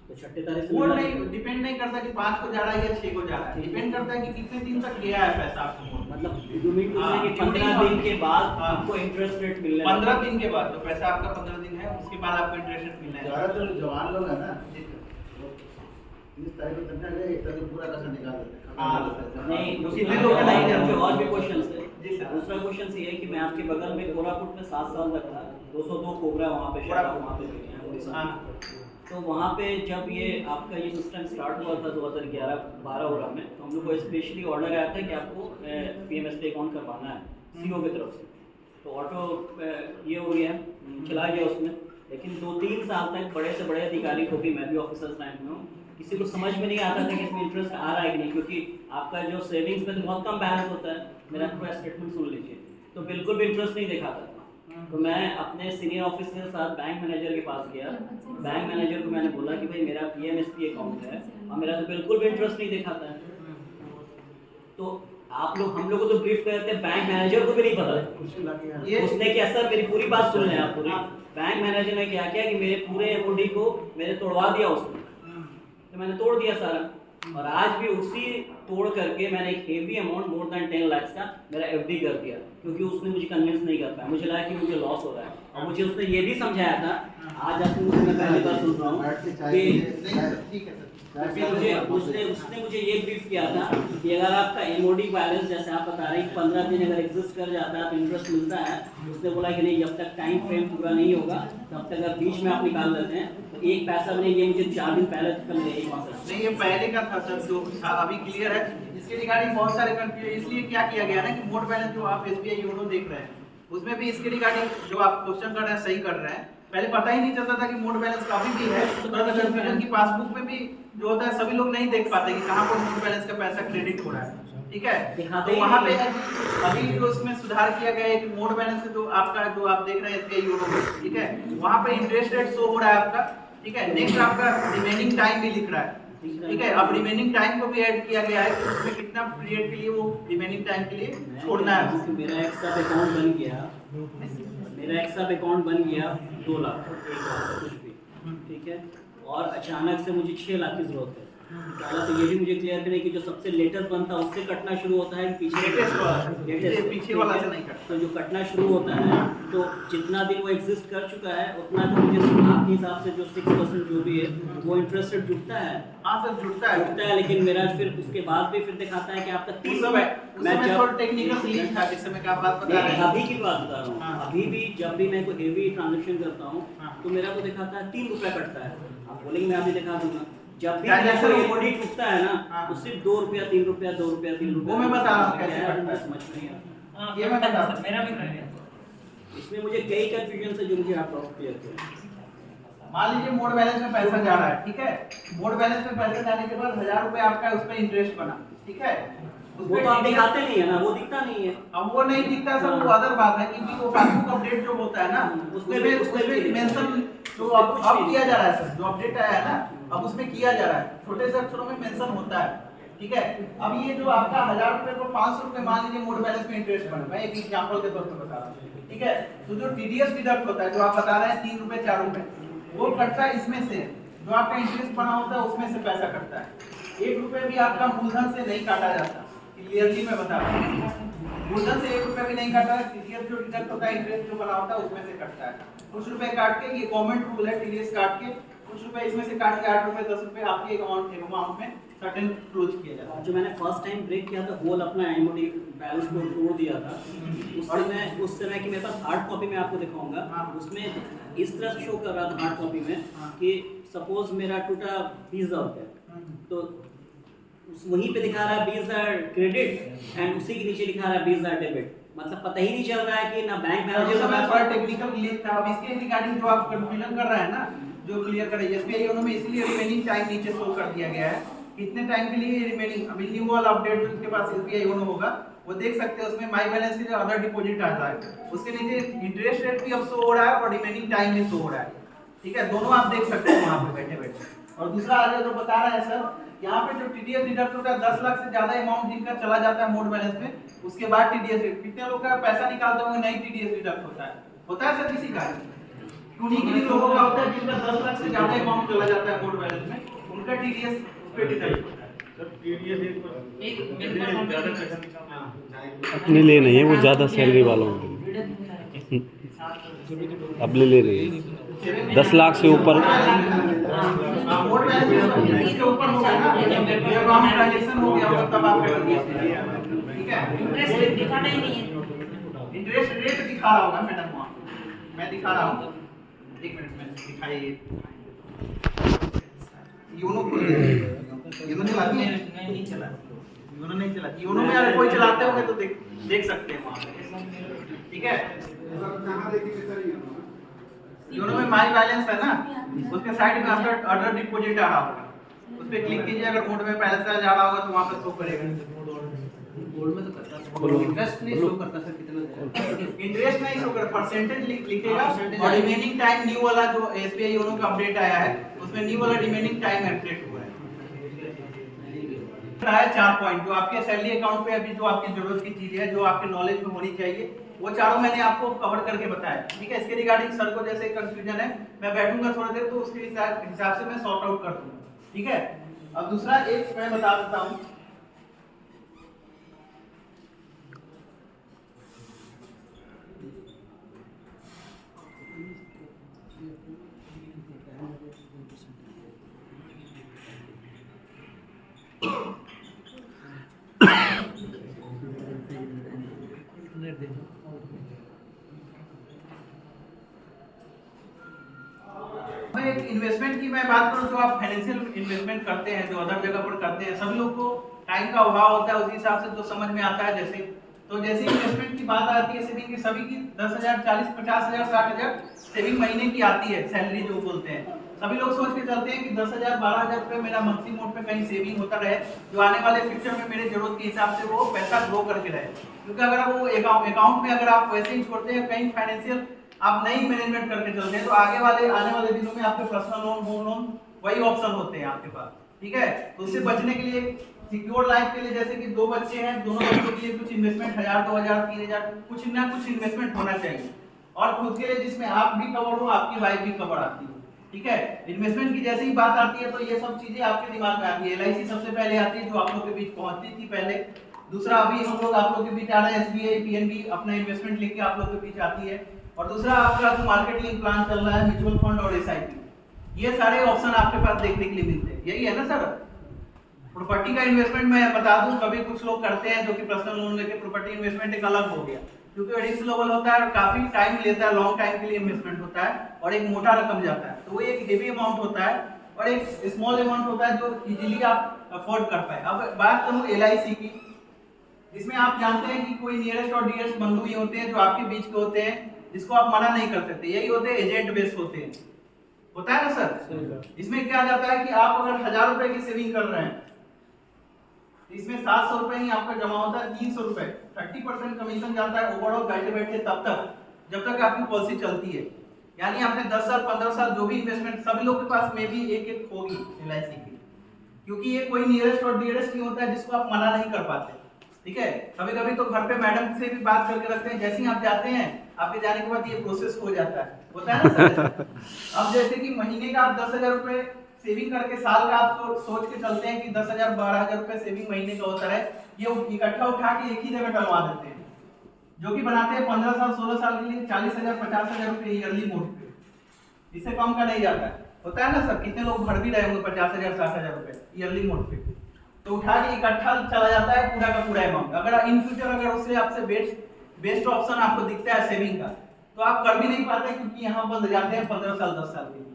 तो 6 तारीख वो नहीं डिपेंड नहीं करता कि 5 को जा रहा है या 6 को जा रहा है, डिपेंड करता है कि कितने दिन तक गया है पैसा आपको, मतलब यू मीन टू हाँ, से कि 15 दिन के बाद हाँ, आपको इंटरेस्ट रेट मिलने 15 दिन के बाद, तो पैसा आपका 15 दिन है उसके बाद आपको इंटरेस्ट रेट मिलना है। ज्यादातर जवान लोग है ना, जी सर। 30 तारीख को तनख्वाह ले, 1 तारीख को पूरा पैसा निकाल देते हैं। हाँ, नहीं तो तो कितने लोग नहीं मुझे जानते। और भी क्वेश्चंस है। जी सर। दूसरा क्वेश्चन ये है कि मैं आपके बगल में कोरापुट में 7 साल तक था, 202 कोबरा वहाँ पे कोरापुट। वहाँ पे मिले हैं उड़ीसा में। हाँ, तो वहाँ पे जब ये आपका ये सिस्टम स्टार्ट हुआ था 2011-12 में, तो हम लोग को स्पेशली ऑर्डर आया था कि आपको पीएमएसपी अकाउंट करवाना है सीओ की तरफ से, तो ऑटो ये हो गया, चला गया उसमें, लेकिन 2-3 साल तक बड़े से बड़े अधिकारी को भी, मैं भी ऑफिसर्स लाइन में हूँ, किसी को समझ में नहीं आता था कि इसमें इंटरेस्ट आ रहा है कि नहीं, क्योंकि आपका जो सेविंग्स में तो बहुत कम बैलेंस होता है, मेरा पूरा स्टेटमेंट सुन लीजिए, तो बिल्कुल भी इंटरेस्ट नहीं दिखाता था। तो मैं अपने सीनियर ऑफिसर के साथ बैंक मैनेजर के पास गया, बैंक मैनेजर को मैंने बोला कि भाई मेरा पीएमएसपी अकाउंट है और मेरा तो बिल्कुल भी इंटरेस्ट नहीं दिखाता है। तो आप लोग हम लोग को तो ब्रीफ करते हैं, बैंक मैनेजर को भी नहीं पता ये उसने क्या, सर मेरी पूरी बात सुन लें आप पूरी। बैंक मैनेजर ने क्या किया कि मेरे पूरे एफओडी को मेरे तोड़वा दिया उसने, तो मैंने तोड़ दिया सारा, और आज भी उसी तोड़ करके मैंने एक heavy amount more than 10 lakh का मेरा एफडी कर दिया, क्योंकि उसने मुझे कन्विंस नहीं कर पाया, मुझे लगा कि मुझे लॉस हो रहा है। और मुझे उसने ये भी समझाया था, आज आपको मैं पहली बार सुन रहा हूँ कि ठीक है सर। उसने मुझे ये ब्रीफ किया था कि अगर आपका एमओडी बैलेंस जैसे आप बता रहे हैं 15 दिन अगर एग्जिस्ट कर जाता है तो इंटरेस्ट मिलता है, उसने बोला कि नहीं, जब तक टाइम फ्रेम पूरा नहीं होगा तब तक अगर बीच में आप निकाल लेते हैं तो एक पैसा भी नहीं, ये मुझे 4 दिन पहले कल नहीं, ये पहले का था सर, जो था अभी क्लियर है। इसके रिगार्डिंग बहुत सारे कंफ्यूजन, इसलिए क्या किया गया ना कि मोड बैलेंस जो आप एसबीआई योनो देख रहे हैं उसमें भी इसके रिगार्डिंग जो आप क्वेश्चन कर रहे हैं सही कर रहे हैं। पहले पता ही नहीं चलता था कि मोड बैलेंस काफी भी है, तो कंफ्यूजन की पासबुक में भी जो होता है सभी लोग नहीं देख पाते कि कहाँ पर मोड बैलेंस का पैसा क्रेडिट हो रहा है, ठीक है। तो वहाँ पे अभी जो उसमें सुधार किया गया है कि मोड बैलेंस जो आपका जो आप देख रहे हैं एसबीआई योनो में, ठीक है, वहाँ पे इंटरेस्ट रेट शो हो रहा है आपका, ठीक है। नेक्स्ट आपका रिमेनिंग टाइम भी लिख रहा है, ठीक है। अब रिमेनिंग टाइम को भी ऐड किया गया है कि उसमें कितना पीरियड के लिए वो रिमेनिंग टाइम के लिए छोड़ना है। मेरा एक सब अकाउंट बन गया, मेरा एक सब अकाउंट बन गया 2 लाख, 1 लाख कुछ भी, ठीक है, और अचानक से मुझे 6 लाख की जरूरत है। पहला तो ये भी मुझे क्लियर करें कि जो सबसे लेटेस्ट बनता है उससे कटना शुरू होता है, पीछे वाला से नहीं कटता। तो जो कटना शुरू होता है तो जितना दिन वो एग्जिस्ट कर चुका है उतना तो मुझे आपके हिसाब से जो 6% जो भी है वो इंटरेस्ट रेट जुटता है। हाँ सर, जुड़ता है, लेकिन मेरा फिर उसके बाद भी फिर दिखाता है कि आपका 30 मैं थोड़ा टेक्निकल ग्लिच था जिस समय का आप बात बता रहे हैं। अभी की बात बता रहा हूँ, हाँ। अभी भी जब भी मैं कोई हेवी ट्रांजैक्शन करता हूँ हाँ। तो मेरा को दिखाता है 3 रुपया कटता है। आप बोलेंगे मैं अभी दिखा दूंगा, जब भी क्या मेरा जैसे कोई वो- बॉडी टूटता है ना हाँ। तो सिर्फ 2 रुपया 3 रुपया 2 रुपया 3 रुपया वो मैं बता रहा हूँ कैसे क्या है, कटता है। समझ नहीं आता। हाँ, ये मैं बता रहा हूँ। मेरा भी कर गया। इसमें मुझे कई कंफ्यूजन है जो मुझे आप क्लियर करें। मान लीजिए मोड बैलेंस में पैसा जा रहा है, ठीक है। मोड बैलेंस में पैसा जाने के बाद 1000 रुपए आपका उस पर इंटरेस्ट बना, ठीक है। उस वो पे तो आप TDS दिखाते नहीं है ना, वो दिखता नहीं है। अब वो नहीं दिखता सर, वो अदर बात है, क्योंकि वो पासबुक अपडेट जो होता है ना उसमें मेंशन जो अब किया जा रहा है सर, जो अपडेट आया है ना अब उसमें किया जा रहा है, छोटे से अक्षरों में मेंशन होता है, ठीक है। अब ये जो आपका 1000 रुपए को 500 रुपए मान लीजिए मोड बैलेंस में इंटरेस्ट बना, मैं एक एग्जांपल के तौर पर बता रहा हूँ, ठीक है। तो जो टीडीएस डिडक्ट होता है, जो आप बता रहे हैं 3 रुपए 4 रुपए, वो कटता है इसमें से, जो आपका इंटरेस्ट बना होता है उसमें से पैसा कटता है। 1 रुपए भी आपका मूलधन से नहीं काटा जाता, क्लियरली मैं बता रहा हूँ। मूलधन से 1 रुपया भी नहीं काटा है, टीडीएस जो डिडक्ट होता है इंटरेस्ट जो बना होता है उसमें से कटता है। कुछ रुपए काट के, ये गवर्नमेंट रूल है, टीडीएस काट के कुछ रुपए इसमें से काट के 8 रुपए 10 रुपए आपके अमाउंट में सर्टेन क्लोज किया जाता है। जो मैंने फर्स्ट टाइम ब्रेक किया था होल अपना एमओडी बैलेंस को तोड़ दिया था, उस समय की मेरे पास हार्ड कॉपी में आपको दिखाऊंगा, हाँ। उसमें इस तरह से शो कर रहा था हार्ड कॉपी में हाँ। कि सपोज मेरा टूटा 20,000 रुपया, तो वहीं पे दिखा रहा है 20,000 क्रेडिट एंड उसी के नीचे दिखा रहा है 20,000 डेबिट, मतलब पता ही नहीं चल रहा है कि ना बैंक मैनेजर जो मैं थोड़ा टेक्निकल ग्लिच था। अब इसके रिगार्डिंग जो आप कंफ्यूजन कर रहे हैं ना, जो क्लियर कर रही है एसबीआई योनो में, इसलिए रिमेनिंग टाइम नीचे शो कर दिया गया है, कितने टाइम के लिए रिमेनिंग। अभी न्यू वाला अपडेट जो इसके पास एसबीआई योनो होगा वो देख सकते हैं, उसमें माय बैलेंस के जो अदर डिपॉजिट आता है उसके नीचे इंटरेस्ट रेट भी अब शो हो रहा है और रिमेनिंग टाइम भी शो हो रहा है, ठीक है। दोनों आप देख सकते हैं वहां पे बैठे बैठे। और दूसरा आगे जो बता रहे हैं सर, यहाँ पे जो टीडीएस डिडक्ट होता है 10 लाख से ज्यादा अमाउंट जिनका चला जाता है मोड बैलेंस में, उसके बाद टीडीएस, कितने लोग का पैसा निकालते होंगे नहीं टीडीएस डिडक्ट होता है सर किसी का, उन्हीं के लिए लोगों का होता है जिनका 10 लाख से ज्यादा अमाउंट चला जाता है मोड बैलेंस में, उनका टीडीएस उस पे डिडक्ट होता है। एक मेरे पास ज्यादा पैसा निकालना अपने लिए नहीं है, वो ज़्यादा सैलरी वालों के लिए अपने ले रही है 10 लाख से ऊपर। मोड बैलेंस इसके ऊपर होगा ना, जब हम ट्रांजैक्शन हो गया होगा तब आप कर दीजिए, ठीक है। इंटरेस्ट रेट दिखाना ही नहीं है। इंटरेस्ट रेट दिखा रहा होगा मैडम, वहाँ मैं दिखा रहा हूँ, एक मिनट में दिखाइए। योनो खोल योनो चलाती है, नहीं चला योनो नहीं चलाती। योनो में अगर कोई चलाते होंगे तो देख सकते हैं वहाँ पे, ठीक है। योनो में माई बैलेंस है ना, उसके साइड में आपका अदर डिपॉजिट आ रहा होगा, उस पे क्लिक कीजिए। अगर मोड में पैसा जा रहा होगा तो वहाँ पे शो करेगा। गोल्ड में तो करता है, इंटरेस्ट नहीं शो करता सर कितना इंटरेस्ट नहीं शो कर, परसेंटेज लिखेगा और रिमेनिंग टाइम न्यू वाला जो एसबीआई योनो का अपडेट आया है उसमें न्यू वाला रिमेनिंग टाइम अपडेट हुआ है। रहा है 4 पॉइंट, जो आपके सैलरी अकाउंट पे अभी जो आपकी जरूरत की चीज है, जो आपके नॉलेज में होनी चाहिए, वो चारों मैंने आपको कवर करके बताया, ठीक है। इसके रिगार्डिंग सर को जैसे कंफ्यूजन है, मैं बैठूंगा थोड़ी देर तो उसके हिसाब से मैं सॉर्ट आउट कर दूंगा, ठीक है। अब दूसरा एक मैं बता देता हूँ, एक इन्वेस्टमेंट की मैं बात करूं, जो आप फाइनेंशियल इन्वेस्टमेंट करते हैं, जो अदर जगह पर करते हैं, सभी लोग को टाइम का अभाव होता है, उस हिसाब से जो समझ में आता है जैसे, तो जैसे इन्वेस्टमेंट की बात आती है सेविंग की, सभी की 10,000, 40, 50,000, 60,000 सेविंग महीने की आती है, सैलरी जो बोलते हैं। सभी लोग सोच के चलते हैं कि 10,000, 12,000 रुपए मेरा मंथली मोड पे कहीं सेविंग होता रहे, जो आने वाले फ्यूचर में मेरे जरूरत के हिसाब से वो पैसा ग्रो करके रहे। क्योंकि अगर वो अकाउंट में अगर आप वैसे ही छोड़ते हैं, कहीं फाइनेंशियल आप नहीं मैनेजमेंट करके चलते हैं, तो आने वाले दिनों में आपके पर्सनल लोन, होम लोन वही ऑप्शन होते हैं आपके पास, ठीक है। तो उससे बचने के लिए सिक्योर लाइफ के लिए, जैसे कि 2 बच्चे हैं, दोनों बच्चों के लिए कुछ इन्वेस्टमेंट 1,000, 2,000, 3,000 कुछ ना कुछ इन्वेस्टमेंट होना चाहिए, और खुद के लिए जिसमें आप भी कवर हो, आपकी वाइफ भी कवर आती हो, ठीक है। इन्वेस्टमेंट की जैसे ही बात आती है तो ये सब चीजें आपके दिमाग में आती है। LIC सबसे पहले आती है, जो आप लोग के बीच पहुंचती थी पहले। दूसरा अभी हम लोग आप लोग के बीच आ रहे हैं SBI, PNB अपना इन्वेस्टमेंट लेके आप लोग के बीच आती है। और दूसरा आपका जो मार्केट लिंक प्लान चल रहा है, म्यूचुअल फंड और SIP, ये सारे ऑप्शन आपके पास देखने के लिए मिलते हैं, यही है ना सर। प्रॉपर्टी का इन्वेस्टमेंट मैं बता दूं, कभी कुछ लोग करते हैं जो कि पर्सनल लोन लेके, प्रॉपर्टी इन्वेस्टमेंट एक अलग हो गया, क्योंकि रिस्क लेवल होता है और काफी टाइम लेता है, लॉन्ग टाइम के लिए इन्वेस्टमेंट होता है, और एक मोटा रकम जाता है, तो वो एक हेवी अमाउंट होता है, और एक स्मॉल अमाउंट होता है जो इजीली आप अफोर्ड कर पाए। अब बात करूं LIC की, जिसमें आप जानते हैं कि कोई नियरेस्ट और डियरेस्ट बंधु ही होते हैं, जो आपके बीच के होते हैं, जिसको आप मना नहीं कर सकते, यही होते हैं एजेंट बेस्ड होते हैं, होता है ना सर। इसमें क्या जाता है कि आप अगर 1,000 रुपए की सेविंग कर रहे हैं, इसमें 700 रुपए ही आपका जमा होता है, 300 रुपए 30% कमीशन जाता है ओवरऑल बैठे बैठे, तब तक जब तक आपकी पॉलिसी चलती है। यानी आपने 10 साल 15 साल जो भी इन्वेस्टमेंट, सभी लोग के पास में भी एक होगी LIC की, क्योंकि ये कोई नियरेस्ट और डियरेस्ट नहीं होता है जिसको आप मना नहीं कर पाते, ठीक है। कभी कभी तो घर पे मैडम से भी बात करके रखते हैं, जैसे ही आप जाते हैं, आपके जाने के बाद ये प्रोसेस हो जाता है, होता है ना सर। अब जैसे कि महीने का आप 10,000 रुपए सेविंग करके, साल का आप सोच के चलते हैं कि 10,000, 12,000 रुपए सेविंग महीने का होता है, ये इकट्ठा उठा के एक ही जगह डलवा देते हैं, जो कि बनाते हैं 15 साल 16 साल के लिए 40,000, 50,000 रुपए ईयरली मोड पे, इससे कम का नहीं जाता है, होता है ना सर। कितने लोग भर भी रहे होंगे 50,000, 60,000 रुपए ईयरली मोड पे, तो उठा के इकट्ठा चला जाता है पूरा का पूरा अमाउंट। अगर इन फ्यूचर अगर उससे आपसे बेस्ट ऑप्शन आपको दिखता है सेविंग का, तो आप कर भी नहीं पाते, क्योंकि यहाँ बंद जाते हैं 15 साल 10 साल के लिए,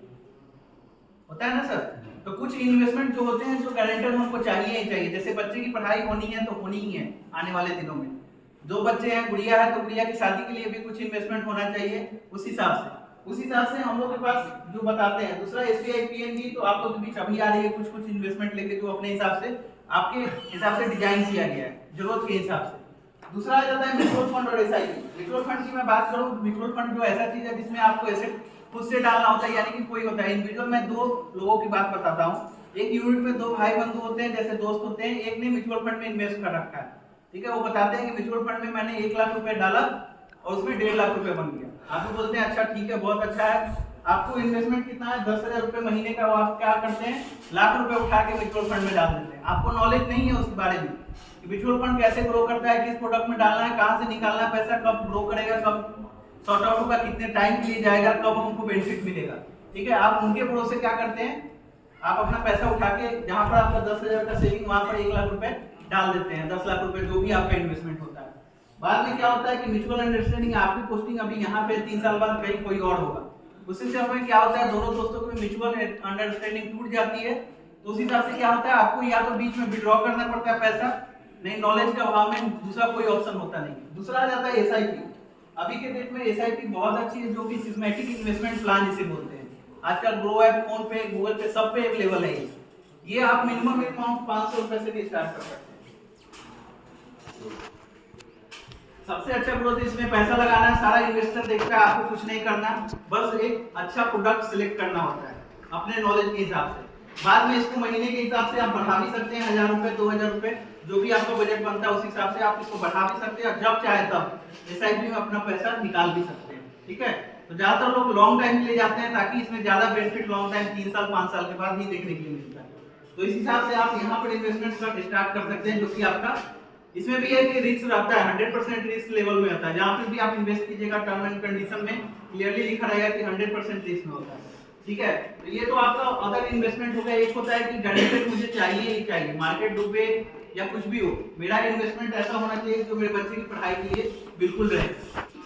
होता है ना सर। तो कुछ इन्वेस्टमेंट जो होते हैं, जो गारंटर हमको चाहिए ही चाहिए, जैसे बच्चे की पढ़ाई होनी है तो होनी ही है आने वाले दिनों में, 2 बच्चे हैं, गुड़िया है, तो गुड़िया की शादी के लिए भी कुछ इन्वेस्टमेंट होना चाहिए, उस हिसाब से हम लोग के पास जो बताते हैं। दूसरा SBI, PNB तो आप लोग के बीच अभी आ रही है, कुछ इन्वेस्टमेंट लेके, जो अपने हिसाब से, आपके हिसाब से डिजाइन किया गया है, जरूरत के हिसाब से। दूसरा आ जाता है म्यूचुअल फंड और SIP। म्यूचुअल फंड की मैं बात करूं, म्यूचुअल फंड जो ऐसा चीज है जिसमें आपको एसेट खुद से डालना होता है, यानी कि कोई होता है इंडिविजुअल। मैं 2 लोगों की बात बताता हूं, एक यूनिट में 2 भाई बंधु होते हैं, जैसे दोस्त होते हैं, एक ने म्यूचुअल फंड में इन्वेस्ट कर रखा है, ठीक है। वो बताते हैं कि म्यूचुअल फंड में मैंने 1 लाख रुपए डाला और उसमें 1.5 लाख रुपए बन गया। आप भी बोलते हैं अच्छा ठीक है, बहुत अच्छा है, आपको इन्वेस्टमेंट कितना है, 10,000 रुपए महीने का, वो आप क्या करते हैं, लाख रुपए उठा के म्यूचुअल फंड में डाल देते हैं। आपको नॉलेज नहीं है उस बारे में कि म्यूचुअल फंड कैसे ग्रो करता है, किस प्रोडक्ट में डालना है, कहां से निकालना है पैसा, कब ग्रो करेगा, कब सॉर्ट आउट होगा, कितने टाइम के लिए जाएगा, कब हमको बेनिफिट मिलेगा, ठीक है। आप उनके भरोसे क्या करते हैं, आप अपना पैसा उठा के, जहां पर आपका 10,000 का सेविंग, वहां पर 1 लाख रुपए डाल देते हैं, 10 लाख रुपए जो भी आपका इन्वेस्टमेंट होता है। बाद में क्या होता है कि म्यूचुअल अंडरस्टैंडिंग, आपकी पोस्टिंग अभी यहाँ पे 3 साल बाद कहीं कोई और होगा, उससे हमें क्या होता है, दोनों दोस्तों की म्यूचुअल अंडरस्टैंडिंग टूट जाती है, तो उस हिसाब से क्या होता है, आपको या तो बीच में विड्रॉ करना पड़ता है पैसा, नहीं नॉलेज के अभाव में दूसरा कोई ऑप्शन होता नहीं। दूसरा आ जाता है SIP। अभी के डेट में SIP बहुत अच्छी है, जो कि सिस्टमैटिक इन्वेस्टमेंट प्लान जिसे बोलते हैं, आजकल ग्रो ऐप, फोन पे, गूगल पे, सब पे अवेलेबल है। ये आप मिनिमम अमाउंट 500 रुपए से भी स्टार्ट कर सकते हैं। सबसे अच्छा ग्रोथ इसमें पैसा लगाना है, सारा इन्वेस्टर देखता है, आपको कुछ नहीं करना, बस एक अच्छा प्रोडक्ट सिलेक्ट करना होता है अपने नॉलेज के हिसाब से। बाद में इसको महीने के हिसाब से आप बढ़ा भी सकते हैं, 1000 रुपए 2000 रुपए, जो भी आपका बजट बनता है उस हिसाब से आप इसको बढ़ा भी सकते हैं, और जब चाहे तब SIP में अपना पैसा निकाल भी सकते हैं। ठीक है, तो ज्यादातर लोग लॉन्ग टाइम के लिए जाते हैं ताकि इसमें ज्यादा बेनिफिट लॉन्ग टाइम 3 साल 5 साल के बाद ही देखने के लिए मिलता है। तो इस हिसाब से आप यहाँ पर इन्वेस्टमेंट स्टार्ट कर सकते हैं, जो कि आपका इसमें भी है कि रिस्क रहता है, 100% रिस्क लेवल में होता है। जहाँ पे भी आप इन्वेस्ट कीजिएगा टर्म एंड कंडीशन में क्लियरली लिखा रहेगा कि 100% रिस्क में होता है। ठीक है, तो ये तो आपका अदर इन्वेस्टमेंट हो गया। एक होता है कि गारंटेड मुझे चाहिए ही चाहिए, मार्केट डूबे या कुछ भी हो, मेरा इन्वेस्टमेंट ऐसा होना चाहिए जो मेरे बच्चे की पढ़ाई के लिए बिल्कुल रहे।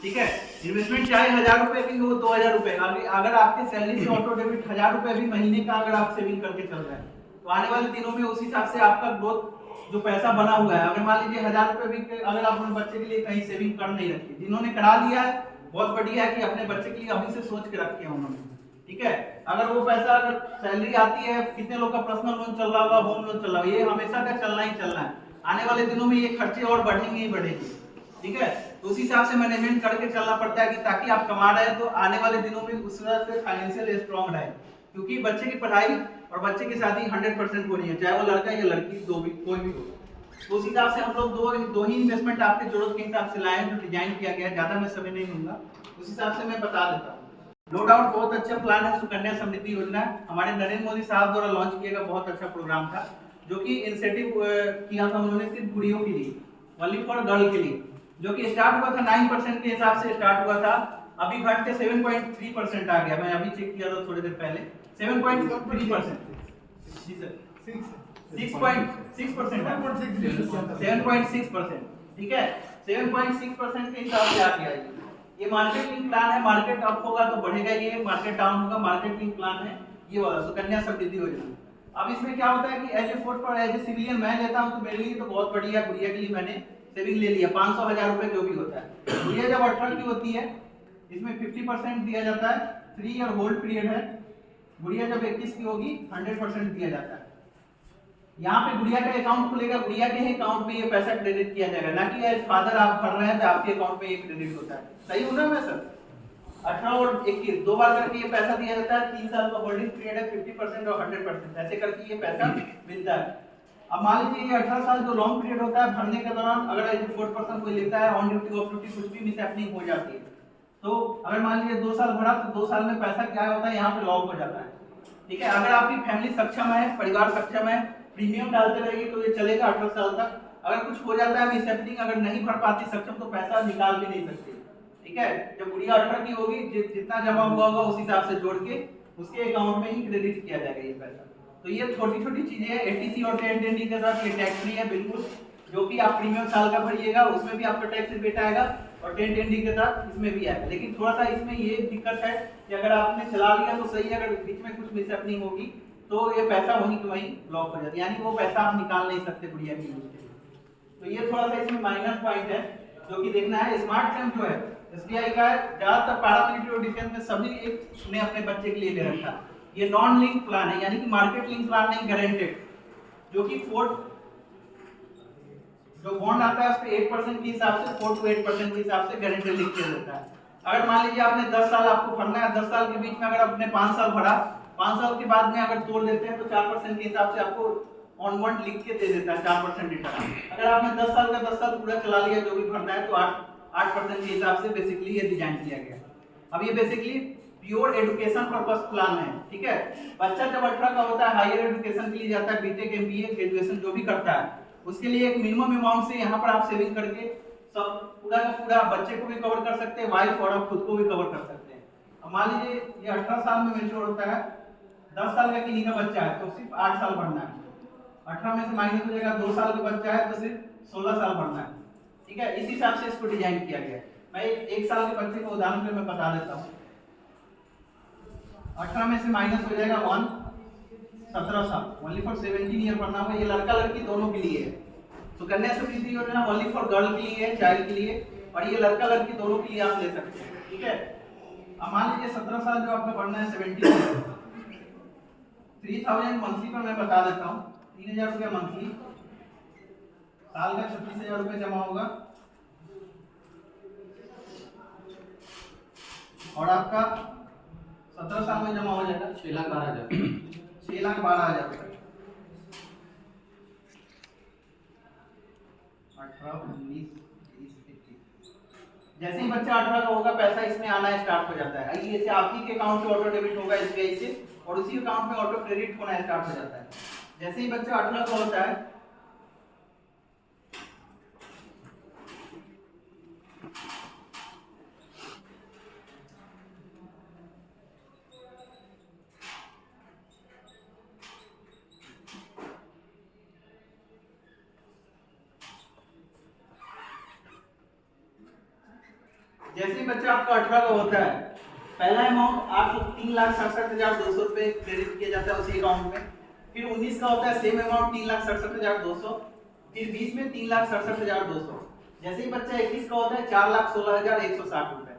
ठीक है, इन्वेस्टमेंट चाहे 1000 रुपए भी हो 2000 रुपए, अगर आपके सैलरी से ऑटो डेबिट 1000 रुपए भी महीने का अगर आप सेविंग करके चल रहे हैं, तो आने वाले दिनों में उस हिसाब से आपका ग्रोथ जो पैसा बना हुआ है, अगर मान लीजिए 1000 रुपए भी अगर आप अपने बच्चे के लिए कहीं सेविंग कर नहीं रखी, जिन्होंने करा लिया है बहुत बढ़िया है कि अपने बच्चे के लिए अभी से सोच के रखे हैं उन्होंने। ठीक है, अगर वो पैसा अगर सैलरी आती है, कितने लोग का पर्सनल लोन चल रहा होगा, होम लोन चल रहा होगा, ये हमेशा का चलना ही चलना है। आने वाले दिनों में ये खर्चे और बढ़ेंगे ही बढ़ेंगे। ठीक है, तो उस हिसाब से मैनेजमेंट करके चलना पड़ता है कि ताकि आप कमा रहे हैं तो आने वाले दिनों में उस तरह से फाइनेंशियल स्ट्रांग रहे, क्योंकि बच्चे की पढ़ाई और बच्चे की शादी 100% होनी है, चाहे वो लड़का या लड़की दो भी कोई भी हो। तो उस हिसाब से हम लोग दो ही इन्वेस्टमेंट आपके जरूरत के हिसाब से लाए हैं, जो डिजाइन किया गया है। ज्यादा मैं समय नहीं लूंगा, उस हिसाब से मैं बता देता हूँ। नो डाउट बहुत अच्छा प्लान है सुकन्या समृद्धि योजना, हमारे नरेंद्र मोदी साहब द्वारा लॉन्च किया गया बहुत अच्छा प्रोग्राम था, जो कि इंसेंटिव किया था उन्होंने सिर्फ गुड़ियों के लिए, ओनली फॉर गर्ल के लिए, जो कि स्टार्ट हुआ था 9% के हिसाब से स्टार्ट हुआ था, अभी घट के 7.3% आ गया। मैं अभी चेक किया था थोड़ी देर पहले, 7.3%। जी सर, 6.6% 7.6%। ठीक है, 7.6% के हिसाब से आ गया ये मार्केट लिंक प्लान है। मार्केट अप होगा तो बढ़ेगा, ये मार्केट डाउन होगा, मार्केट लिंक प्लान है ये वाला सुकन्या समृद्धि योजना। अब इसमें क्या होता है कि एज ए फोर्थ पर एज ए सिविलियन मैं लेता हूं तो मेरे लिए तो बहुत बढ़िया, गुड़िया के लिए मैंने सेविंग ले लिया 500-1000 रुपए जो भी होता है। गुड़िया जब 18 की होती है इसमें 50% दिया जाता है, 3 ईयर होल्ड पीरियड है। गुड़िया जब 21 की होगी 100% दिया जाता है। यहाँ पे गुड़िया का अकाउंट खुलेगा, गुड़िया के ही अकाउंट में ये पैसा क्रेडिट किया जाएगा, ना कि एज फादर आप भर रहे हैं तो आपके अकाउंट में ये क्रेडिट होता है। सही हूं ना मैं सर? 18 और 21 दो बार करके ये पैसा दिया जाता है। 3 साल का होल्डिंग पीरियड है, 50% और 100% ऐसे करके ये पैसा मिलता है। अब मान लीजिए ये 18 साल जो लॉन्ग पीरियड होता है, भरने के दौरान अगर एज ए 4% कोई लेता है, ऑन ड्यूटी ऑफ ड्यूटी कुछ भी मिसहैपनिंग हो जाती है, तो अगर मान लीजिए 2 साल भरा तो 2 साल में पैसा क्या होता है यहाँ पे लॉक हो जाता है। ठीक है, अगर आपकी फैमिली सक्षम है, परिवार सक्षम है, प्रीमियम डालते रहेंगे तो ये चलेगा 18 साल तक। अगर कुछ हो जाता है मिसहैपनिंग, अगर नहीं भर पाती सक्षम, तो पैसा निकाल भी नहीं सकते। ठीक है, जब गुड़िया 18 की होगी जितना जमा हुआ होगा उस हिसाब से जोड़ के उसके अकाउंट में ही क्रेडिट किया जाएगा ये पैसा। तो ये छोटी छोटी चीजें हैं। एटीसी और 1010 के साथ ये टैक्स फ्री है बिल्कुल, जो कि आप प्रीमियम साल का भरिएगा उसमें भी आपका टैक्स रिबेट आएगा, और 1010 के साथ इसमें भी आएगा। लेकिन थोड़ा सा इसमें ये दिक्कत है कि अगर आपने चला लिया तो सही, अगर बीच में कुछ मिसहैपनिंग होगी तो ये पैसा वहीं के वहीं लॉक हो जाता है, यानी वो पैसा आप निकाल नहीं सकते गुड़िया की यूज के लिए। तो ये थोड़ा सा इसमें माइनस पॉइंट है जो कि देखना है। स्मार्ट सिम जो है एसबीआई का है, ज्यादातर पैरामिलिट्री और डिफेंस में सभी एक ने अपने बच्चे के लिए ले रखा। ये नॉन लिंक प्लान है, यानी कि मार्केट लिंक प्लान नहीं, गारंटेड, जो कि 4 जो बॉन्ड आता है उस पे 8% के हिसाब से 4 to 8% के हिसाब से गारंटी लिख के देता है। अगर मान लीजिए आपने 10 साल आपको भरना है, 10 साल के बीच में अगर आपने 5 साल भरा, 5 साल के बाद में अगर तोड़ देते हैं तो 4% के हिसाब से आपको ऑन बॉन्ड लिख के दे देता है 4% रिटर्न। अगर आपने 10 साल का 10 साल पूरा चला लिया जो भी भरना है, तो 8% के हिसाब से बेसिकली ये डिजाइन किया गया। अब ये basically pure education purpose plan है। ठीक है, बच्चा जब 18 का होता है हायर एजुकेशन के लिए जाता है, बीटेक एमबीए ग्रेजुएशन जो भी करता है, उसके लिए एक मिनिमम अमाउंट से यहाँ पर आप सेविंग करके सब पूरा का पूरा बच्चे को भी कवर कर सकते हैं, वाइफ और आप खुद को भी कवर कर सकते हैं। अब मान लीजिए ये 18 साल में मैच्योर होता है, 10 साल का किन्हीं का बच्चा है तो सिर्फ 8 साल भरना है, 18 में से माइनस हो जाएगा, 2 साल का बच्चा है तो सिर्फ 16 साल भरना है। ठीक है, इस हिसाब से इसको डिजाइन किया गया है। मैं 1 साल के बच्चे को उदाहरण पे मैं बता देता हूँ। 18 में से माइनस हो जाएगा 1, 17 साल, ओनली फॉर 17 ईयर भरना होगा। ये लड़का लड़की दोनों के लिए है। सुकन्या समृद्धि योजना ओनली फॉर गर्ल के लिए है, चाइल्ड के लिए, और ये लड़का लड़की दोनों के लिए आप ले सकते हैं। ठीक है, अब मान लीजिए 17 साल जो आपका भरना है 17, 3000 मंथली पर मैं बता देता हूँ, 3000 रुपया मंथली, साल का 36,000 रुपये जमा होगा, और आपका 17 साल में जमा हो जाएगा 6,12,000 6,12,000 तक। 18, 19, 20, 21। जैसे ही बच्चा 18 का होगा पैसा इसमें आना स्टार्ट हो जाता है। ये से आप ही के अकाउंट से ऑटो डेबिट होगा SBI से और उसी अकाउंट में ऑटो क्रेडिट होना स्टार्ट हो जाता है। जैसे ही बच्चा 18 का होता है जैसे ही बच्चा आपका 18 का होता है पहला अमाउंट आपको 3,67,200 रुपए क्रेडिट किया जाता है उसी अकाउंट में। फिर 19 का होता है सेम अमाउंट 3,67,200। फिर 20 में 3,67,200। जैसे ही बच्चा 21 का होता है 4,16,160 रुपए।